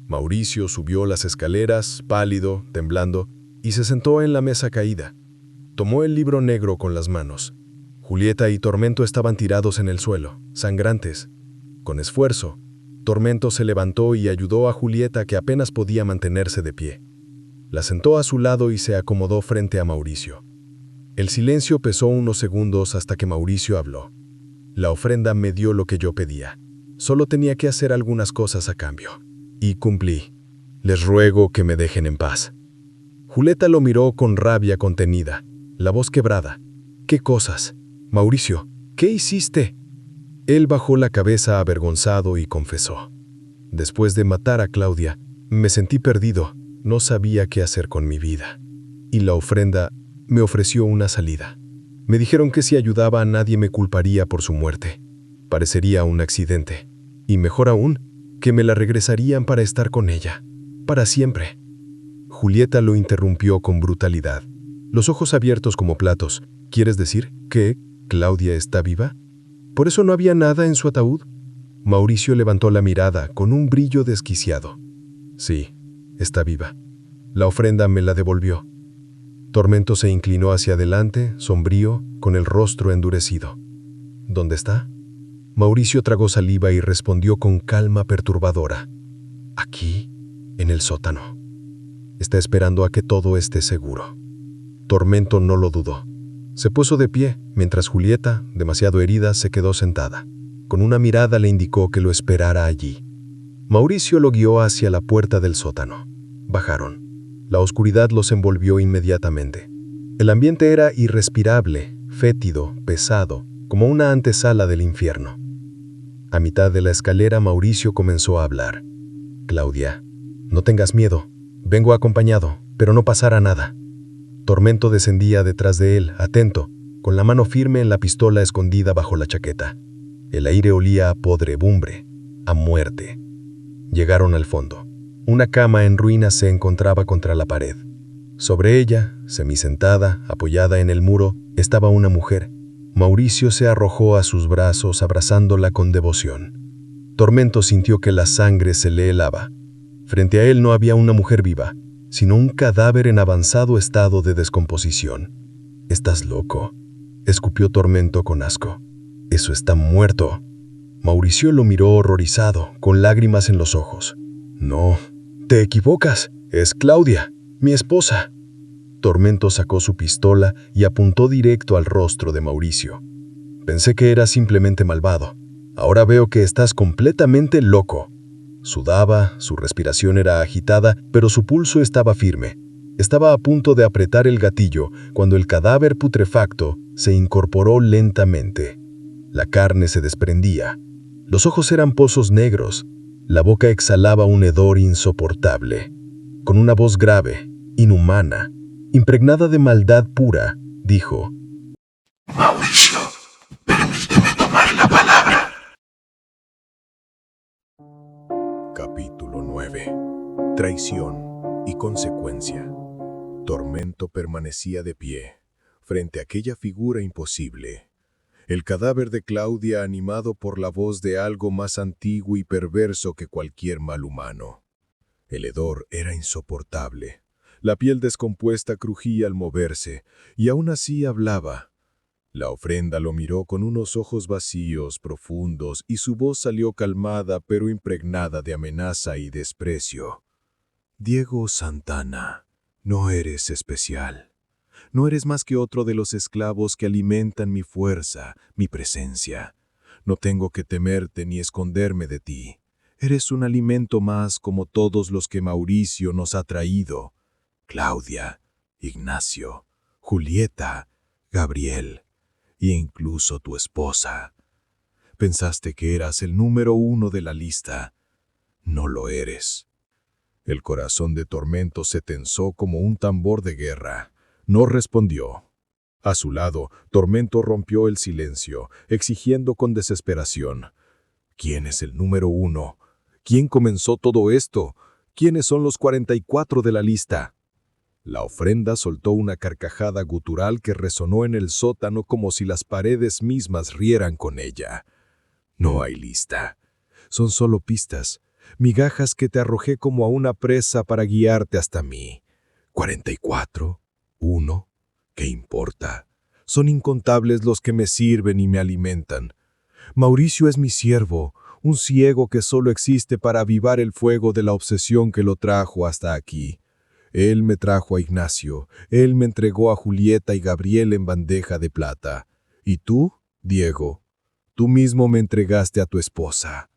[SPEAKER 6] Mauricio subió las escaleras, pálido, temblando, y se sentó en la mesa caída. Tomó el libro negro con las manos. Julieta y Tormento estaban tirados en el suelo, sangrantes. Con esfuerzo, Tormento se levantó y ayudó a Julieta, que apenas podía mantenerse de pie. La sentó a su lado y se acomodó frente a Mauricio. El silencio pesó unos segundos hasta que Mauricio habló. «La ofrenda me dio lo que yo pedía. Solo tenía que hacer algunas cosas a cambio. Y cumplí. Les ruego que me dejen en paz». Julieta lo miró con rabia contenida, la voz quebrada. «¿Qué cosas? Mauricio, ¿qué hiciste?». Él bajó la cabeza avergonzado y confesó. «Después de matar a Claudia, me sentí perdido. No sabía qué hacer con mi vida. Y la ofrenda me ofreció una salida. Me dijeron que si ayudaba a nadie me culparía por su muerte. Parecería un accidente. Y mejor aún, que me la regresarían para estar con ella. Para siempre». Julieta lo interrumpió con brutalidad, los ojos abiertos como platos. «¿Quieres decir que Claudia está viva? ¿Por eso no había nada en su ataúd?». Mauricio levantó la mirada con un brillo desquiciado. «Sí, está viva. La ofrenda me la devolvió». Tormento se inclinó hacia adelante, sombrío, con el rostro endurecido. «¿Dónde está?». Mauricio tragó saliva y respondió con calma perturbadora. «Aquí, en el sótano. Está esperando a que todo esté seguro». Tormento no lo dudó. Se puso de pie, mientras Julieta, demasiado herida, se quedó sentada. Con una mirada le indicó que lo esperara allí. Mauricio lo guió hacia la puerta del sótano. Bajaron. La oscuridad los envolvió inmediatamente. El ambiente era irrespirable, fétido, pesado, como una antesala del infierno. A mitad de la escalera, Mauricio comenzó a hablar. «Claudia, no tengas miedo. Vengo acompañado, pero no pasará nada». Tormento descendía detrás de él, atento, con la mano firme en la pistola escondida bajo la chaqueta. El aire olía a podredumbre, a muerte. Llegaron al fondo. Una cama en ruinas se encontraba contra la pared. Sobre ella, semisentada, apoyada en el muro, estaba una mujer. Mauricio se arrojó a sus brazos, abrazándola con devoción. Tormento sintió que la sangre se le helaba. Frente a él no había una mujer viva, sino un cadáver en avanzado estado de descomposición. «Estás loco», escupió Tormento con asco. «Eso está muerto». Mauricio lo miró horrorizado, con lágrimas en los ojos. «No, te equivocas. Es Claudia, mi esposa». Tormento sacó su pistola y apuntó directo al rostro de Mauricio. «Pensé que eras simplemente malvado. Ahora veo que estás completamente loco». Sudaba, su respiración era agitada, pero su pulso estaba firme. Estaba a punto de apretar el gatillo cuando el cadáver putrefacto se incorporó lentamente. La carne se desprendía. Los ojos eran pozos negros. La boca exhalaba un hedor insoportable. Con una voz grave, inhumana, impregnada de maldad pura, dijo:
[SPEAKER 8] «Mauricio, permíteme tomar la palabra».
[SPEAKER 6] Capítulo 9. Traición y consecuencia. Tormento permanecía de pie, frente a aquella figura imposible. El cadáver de Claudia animado por la voz de algo más antiguo y perverso que cualquier mal humano. El hedor era insoportable. La piel descompuesta crujía al moverse, y aún así hablaba. La ofrenda lo miró con unos ojos vacíos, profundos, y su voz salió calmada pero impregnada de amenaza y desprecio. Diego Santana, no eres especial. No eres más que otro de los esclavos que alimentan mi fuerza, mi presencia. No tengo que temerte ni esconderme de ti. Eres un alimento más como todos los que Mauricio nos ha traído. Claudia, Ignacio, Julieta, Gabriel, e incluso tu esposa. Pensaste que eras el número 1 de la lista. No lo eres. El corazón de Tormento se tensó como un tambor de guerra. No respondió. A su lado, Tormento rompió el silencio, exigiendo con desesperación. ¿Quién es el número 1? ¿Quién comenzó todo esto? ¿Quiénes son los 44 de la lista? La ofrenda soltó una carcajada gutural que resonó en el sótano como si las paredes mismas rieran con ella. No hay lista. Son solo pistas, migajas que te arrojé como a una presa para guiarte hasta mí. 44. 1. ¿Qué importa? Son incontables los que me sirven y me alimentan. Mauricio es mi siervo, un ciego que solo existe para avivar el fuego de la obsesión que lo trajo hasta aquí. Él me trajo a Ignacio, él me entregó a Julieta y Gabriel en bandeja de plata. ¿Y tú, Diego? Tú mismo me entregaste a tu esposa.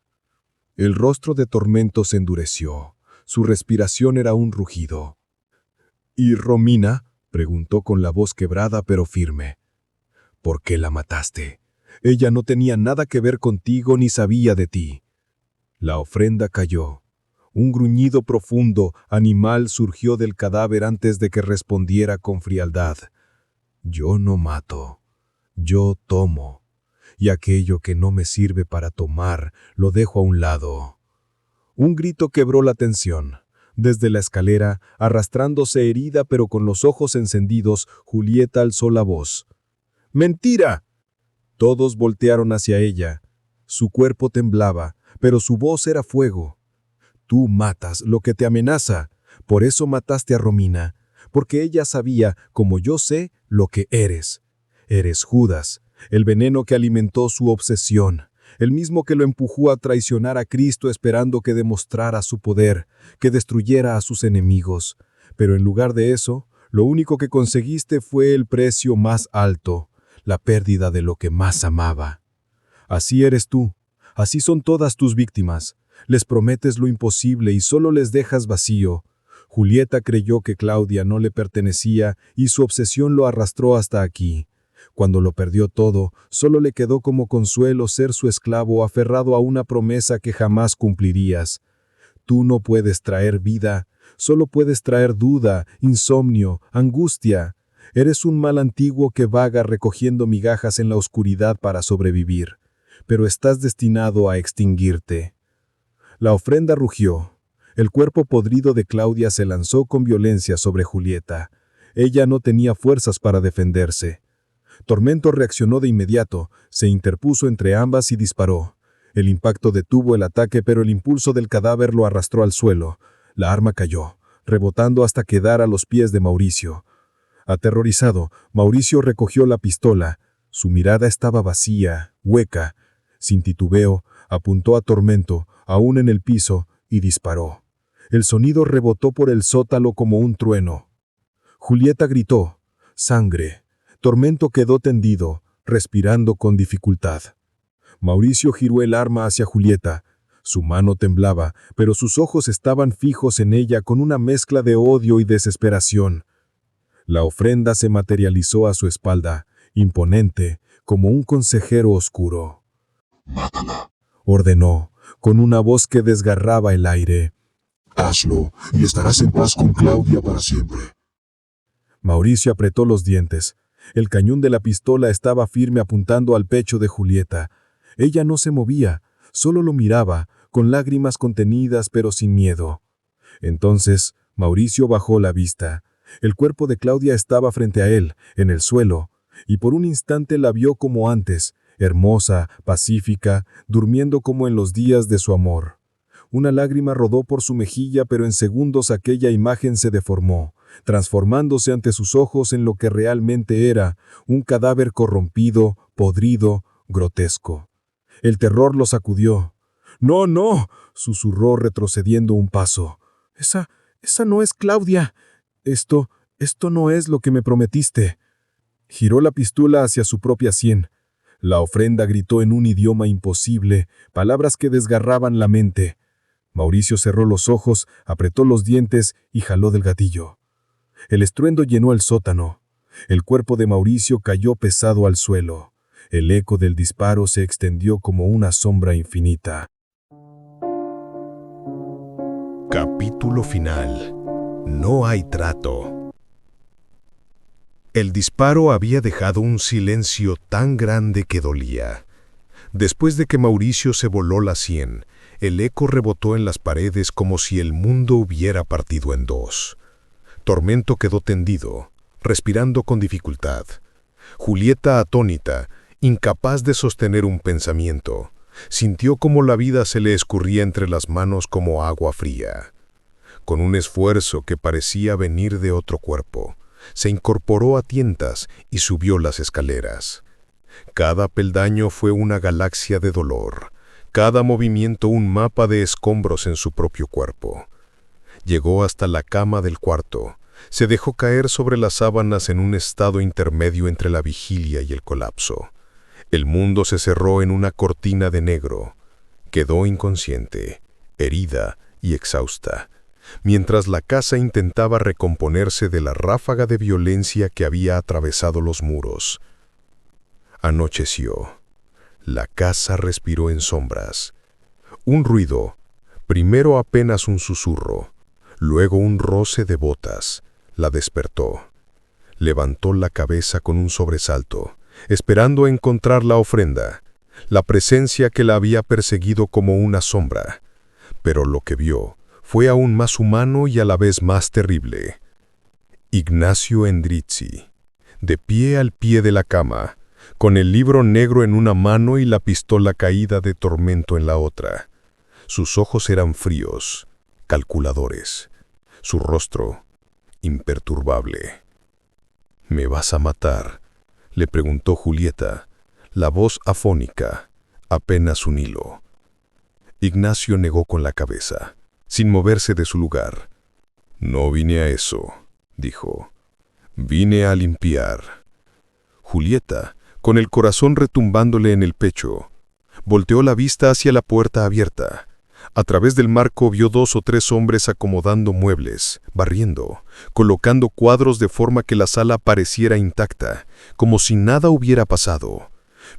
[SPEAKER 6] El rostro de Tormento se endureció. Su respiración era un rugido. ¿Y Romina? Preguntó con la voz quebrada pero firme. ¿Por qué la mataste? Ella no tenía nada que ver contigo ni sabía de ti. La ofrenda cayó. Un gruñido profundo, animal, surgió del cadáver antes de que respondiera con frialdad. Yo no mato, yo tomo, y aquello que no me sirve para tomar, lo dejo a un lado. Un grito quebró la tensión. Desde la escalera, arrastrándose herida pero con los ojos encendidos, Julieta alzó la voz. ¡Mentira! Todos voltearon hacia ella. Su cuerpo temblaba, pero su voz era fuego. Tú matas lo que te amenaza. Por eso mataste a Romina, porque ella sabía, como yo sé, lo que eres. Eres Judas, el veneno que alimentó su obsesión. El mismo que lo empujó a traicionar a Cristo esperando que demostrara su poder, que destruyera a sus enemigos. Pero en lugar de eso, lo único que conseguiste fue el precio más alto, la pérdida de lo que más amaba. Así eres tú, así son todas tus víctimas. Les prometes lo imposible y solo les dejas vacío. Julieta creyó que Claudia no le pertenecía y su obsesión lo arrastró hasta aquí. Cuando lo perdió todo, solo le quedó como consuelo ser su esclavo aferrado a una promesa que jamás cumplirías. Tú no puedes traer vida, solo puedes traer duda, insomnio, angustia. Eres un mal antiguo que vaga recogiendo migajas en la oscuridad para sobrevivir, pero estás destinado a extinguirte. La ofrenda rugió. El cuerpo podrido de Claudia se lanzó con violencia sobre Julieta. Ella no tenía fuerzas para defenderse. Tormento reaccionó de inmediato, se interpuso entre ambas y disparó. El impacto detuvo el ataque, pero el impulso del cadáver lo arrastró al suelo. La arma cayó, rebotando hasta quedar a los pies de Mauricio. Aterrorizado, Mauricio recogió la pistola. Su mirada estaba vacía, hueca. Sin titubeo, apuntó a Tormento, aún en el piso, y disparó. El sonido rebotó por el sótano como un trueno. Julieta gritó, ¡sangre! Tormento quedó tendido, respirando con dificultad. Mauricio giró el arma hacia Julieta. Su mano temblaba, pero sus ojos estaban fijos en ella con una mezcla de odio y desesperación. La ofrenda se materializó a su espalda, imponente, como un consejero oscuro.
[SPEAKER 8] Mátala.
[SPEAKER 6] Ordenó, con una voz que desgarraba el aire.
[SPEAKER 8] Hazlo, y estarás en paz con Claudia para siempre.
[SPEAKER 6] Mauricio apretó los dientes. El cañón de la pistola estaba firme apuntando al pecho de Julieta. Ella no se movía, solo lo miraba, con lágrimas contenidas pero sin miedo. Entonces, Mauricio bajó la vista. El cuerpo de Claudia estaba frente a él, en el suelo, y por un instante la vio como antes, hermosa, pacífica, durmiendo como en los días de su amor. Una lágrima rodó por su mejilla, pero en segundos aquella imagen se deformó, transformándose ante sus ojos en lo que realmente era, un cadáver corrompido, podrido, grotesco. El terror lo sacudió. «¡No, no!», susurró retrocediendo un paso. Esa no es Claudia. Esto no es lo que me prometiste». Giró la pistola hacia su propia sien. La ofrenda gritó en un idioma imposible, palabras que desgarraban la mente. Mauricio cerró los ojos, apretó los dientes y jaló del gatillo. El estruendo llenó el sótano. El cuerpo de Mauricio cayó pesado al suelo. El eco del disparo se extendió como una sombra infinita.
[SPEAKER 9] Capítulo final. No hay trato. El disparo había dejado un silencio tan grande que dolía. Después de que Mauricio se voló la sien, el eco rebotó en las paredes como si el mundo hubiera partido en dos. Tormento quedó tendido, respirando con dificultad. Julieta, atónita, incapaz de sostener un pensamiento, sintió como la vida se le escurría entre las manos como agua fría. Con un esfuerzo que parecía venir de otro cuerpo, se incorporó a tientas y subió las escaleras. Cada peldaño fue una galaxia de dolor, cada movimiento un mapa de escombros en su propio cuerpo. Llegó hasta la cama del cuarto, se dejó caer sobre las sábanas en un estado intermedio entre la vigilia y el colapso. El mundo se cerró en una cortina de negro. Quedó inconsciente, herida y exhausta, mientras la casa intentaba recomponerse de la ráfaga de violencia que había atravesado los muros. Anocheció. La casa respiró en sombras. Un ruido, primero apenas un susurro, luego un roce de botas, la despertó. Levantó la cabeza con un sobresalto, esperando encontrar la ofrenda, la presencia que la había perseguido como una sombra. Pero lo que vio fue aún más humano y a la vez más terrible. Ignacio Endrizzi, de pie al pie de la cama, con el libro negro en una mano y la pistola caída de tormento en la otra. Sus ojos eran fríos, calculadores. Su rostro, imperturbable. «¿Me vas a matar?», le preguntó Julieta, la voz afónica, apenas un hilo. Ignacio negó con la cabeza, sin moverse de su lugar. «No vine a eso», dijo. «Vine a limpiar». Julieta, con el corazón retumbándole en el pecho, volteó la vista hacia la puerta abierta. A través del marco vio 2 o 3 hombres acomodando muebles, barriendo, colocando cuadros de forma que la sala pareciera intacta, como si nada hubiera pasado.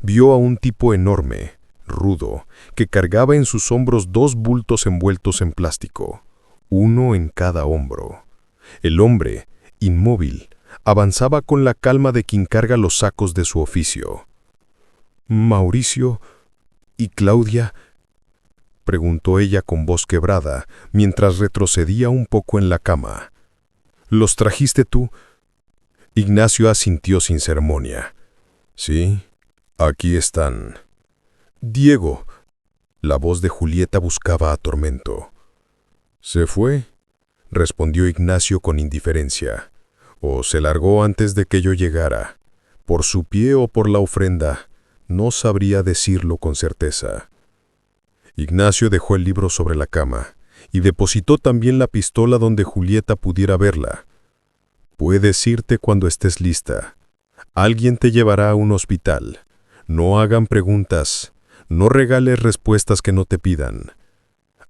[SPEAKER 9] Vio a un tipo enorme, rudo, que cargaba en sus hombros 2 bultos envueltos en plástico, uno en cada hombro. El hombre, inmóvil, avanzaba con la calma de quien carga los sacos de su oficio. «¿Mauricio y Claudia?», preguntó ella con voz quebrada, mientras retrocedía un poco en la cama. «¿Los trajiste tú?». Ignacio asintió sin ceremonia. «Sí, aquí están». «Diego». La voz de Julieta buscaba a Tormento. «¿Se fue?», respondió Ignacio con indiferencia. «O se largó antes de que yo llegara. Por su pie o por la ofrenda, no sabría decirlo con certeza». Ignacio dejó el libro sobre la cama y depositó también la pistola donde Julieta pudiera verla. «Puedes irte cuando estés lista. Alguien te llevará a un hospital. No hagan preguntas. No regales respuestas que no te pidan».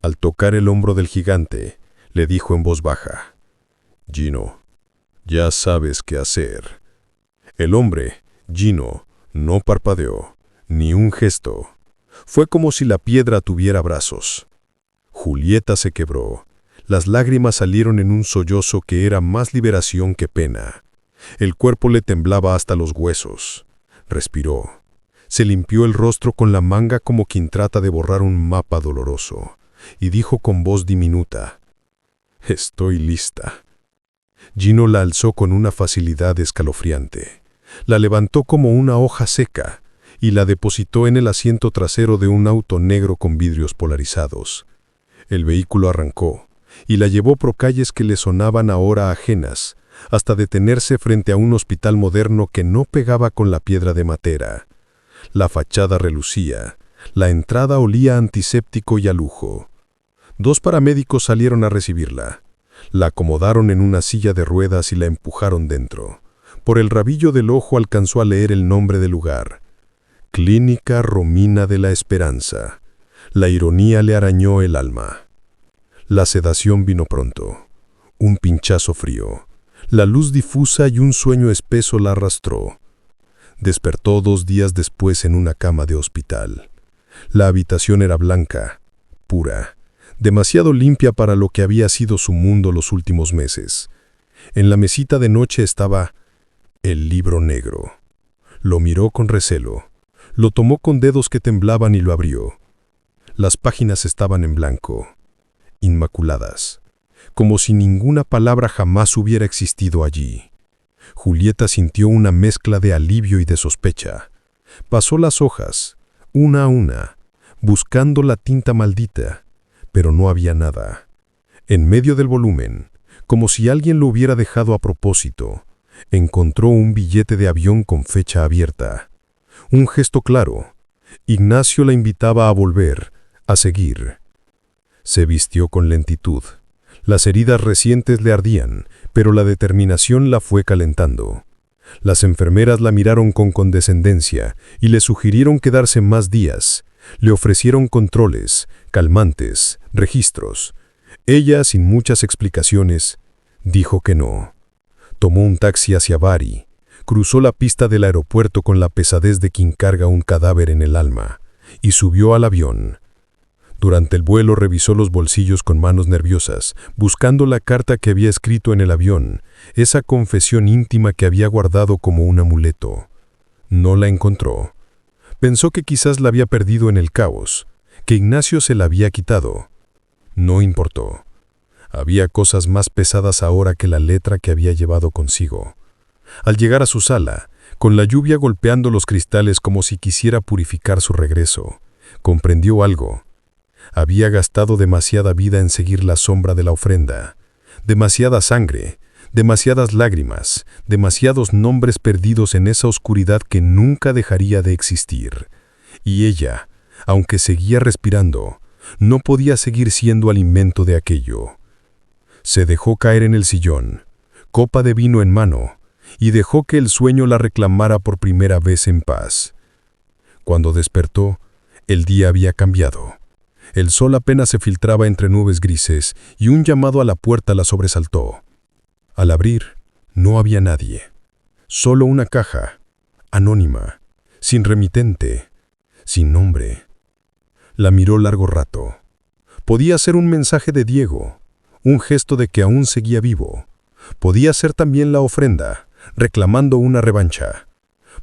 [SPEAKER 9] Al tocar el hombro del gigante, le dijo en voz baja: «Gino, ya sabes qué hacer». El hombre, Gino, no parpadeó, ni un gesto. Fue como si la piedra tuviera brazos. Julieta se quebró. Las lágrimas salieron en un sollozo que era más liberación que pena. El cuerpo le temblaba hasta los huesos. Respiró. Se limpió el rostro con la manga como quien trata de borrar un mapa doloroso, y dijo con voz diminuta: «Estoy lista». Gino la alzó con una facilidad escalofriante. La levantó como una hoja seca y la depositó en el asiento trasero de un auto negro con vidrios polarizados. El vehículo arrancó y la llevó por calles que le sonaban ahora ajenas, hasta detenerse frente a un hospital moderno que no pegaba con la piedra de Matera. La fachada relucía, la entrada olía a antiséptico y a lujo. 2 paramédicos salieron a recibirla. La acomodaron en una silla de ruedas y la empujaron dentro. Por el rabillo del ojo alcanzó a leer el nombre del lugar: Clínica Romina de la Esperanza. La ironía le arañó el alma. La sedación vino pronto. Un pinchazo frío. La luz difusa y un sueño espeso la arrastró. Despertó 2 días después en una cama de hospital. La habitación era blanca, pura, demasiado limpia para lo que había sido su mundo los últimos meses. En la mesita de noche estaba el libro negro. Lo miró con recelo. Lo tomó con dedos que temblaban y lo abrió. Las páginas estaban en blanco, inmaculadas, como si ninguna palabra jamás hubiera existido allí. Julieta sintió una mezcla de alivio y de sospecha. Pasó las hojas, una a una, buscando la tinta maldita, pero no había nada. En medio del volumen, como si alguien lo hubiera dejado a propósito, encontró un billete de avión con fecha abierta. Un gesto claro. Ignacio la invitaba a volver, a seguir. Se vistió con lentitud. Las heridas recientes le ardían, pero la determinación la fue calentando. Las enfermeras la miraron con condescendencia y le sugirieron quedarse más días. Le ofrecieron controles, calmantes, registros. Ella, sin muchas explicaciones, dijo que no. Tomó un taxi hacia Bari. Cruzó la pista del aeropuerto con la pesadez de quien carga un cadáver en el alma y subió al avión. Durante el vuelo revisó los bolsillos con manos nerviosas, buscando la carta que había escrito en el avión, esa confesión íntima que había guardado como un amuleto. No la encontró. Pensó que quizás la había perdido en el caos, que Ignacio se la había quitado. No importó. Había cosas más pesadas ahora que la letra que había llevado consigo. Al llegar a su sala, con la lluvia golpeando los cristales como si quisiera purificar su regreso, comprendió algo. Había gastado demasiada vida en seguir la sombra de la ofrenda, demasiada sangre, demasiadas lágrimas, demasiados nombres perdidos en esa oscuridad que nunca dejaría de existir. Y ella, aunque seguía respirando, no podía seguir siendo alimento de aquello. Se dejó caer en el sillón, copa de vino en mano, y dejó que el sueño la reclamara por primera vez en paz. Cuando despertó, el día había cambiado. El sol apenas se filtraba entre nubes grises y un llamado a la puerta la sobresaltó. Al abrir, no había nadie. Solo una caja, anónima, sin remitente, sin nombre. La miró largo rato. Podía ser un mensaje de Diego, un gesto de que aún seguía vivo. Podía ser también la ofrenda, reclamando una revancha.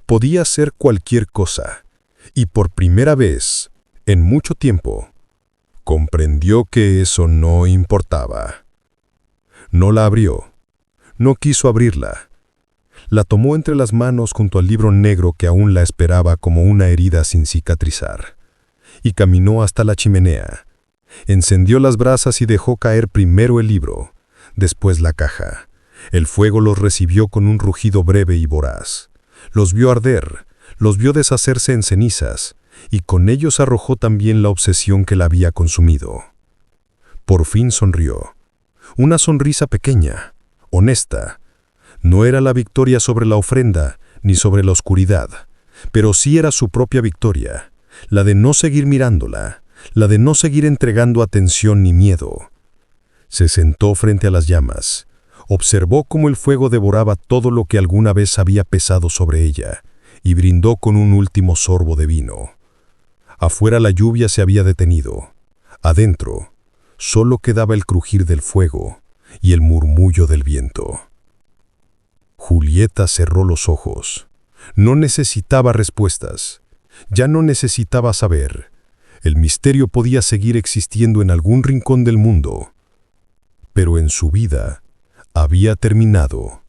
[SPEAKER 9] Podía ser cualquier cosa. Y por primera vez, en mucho tiempo, comprendió que eso no importaba. No la abrió. No quiso abrirla. La tomó entre las manos junto al libro negro que aún la esperaba como una herida sin cicatrizar. Y caminó hasta la chimenea. Encendió las brasas y dejó caer primero el libro, después la caja. El fuego los recibió con un rugido breve y voraz. Los vio arder, los vio deshacerse en cenizas, y con ellos arrojó también la obsesión que la había consumido. Por fin sonrió. Una sonrisa pequeña, honesta. No era la victoria sobre la ofrenda, ni sobre la oscuridad, pero sí era su propia victoria, la de no seguir mirándola, la de no seguir entregando atención ni miedo. Se sentó frente a las llamas. Observó cómo el fuego devoraba todo lo que alguna vez había pesado sobre ella, y brindó con un último sorbo de vino. Afuera la lluvia se había detenido. Adentro, solo quedaba el crujir del fuego y el murmullo del viento. Julieta cerró los ojos. No necesitaba respuestas. Ya no necesitaba saber. El misterio podía seguir existiendo en algún rincón del mundo. Pero en su vida, había terminado.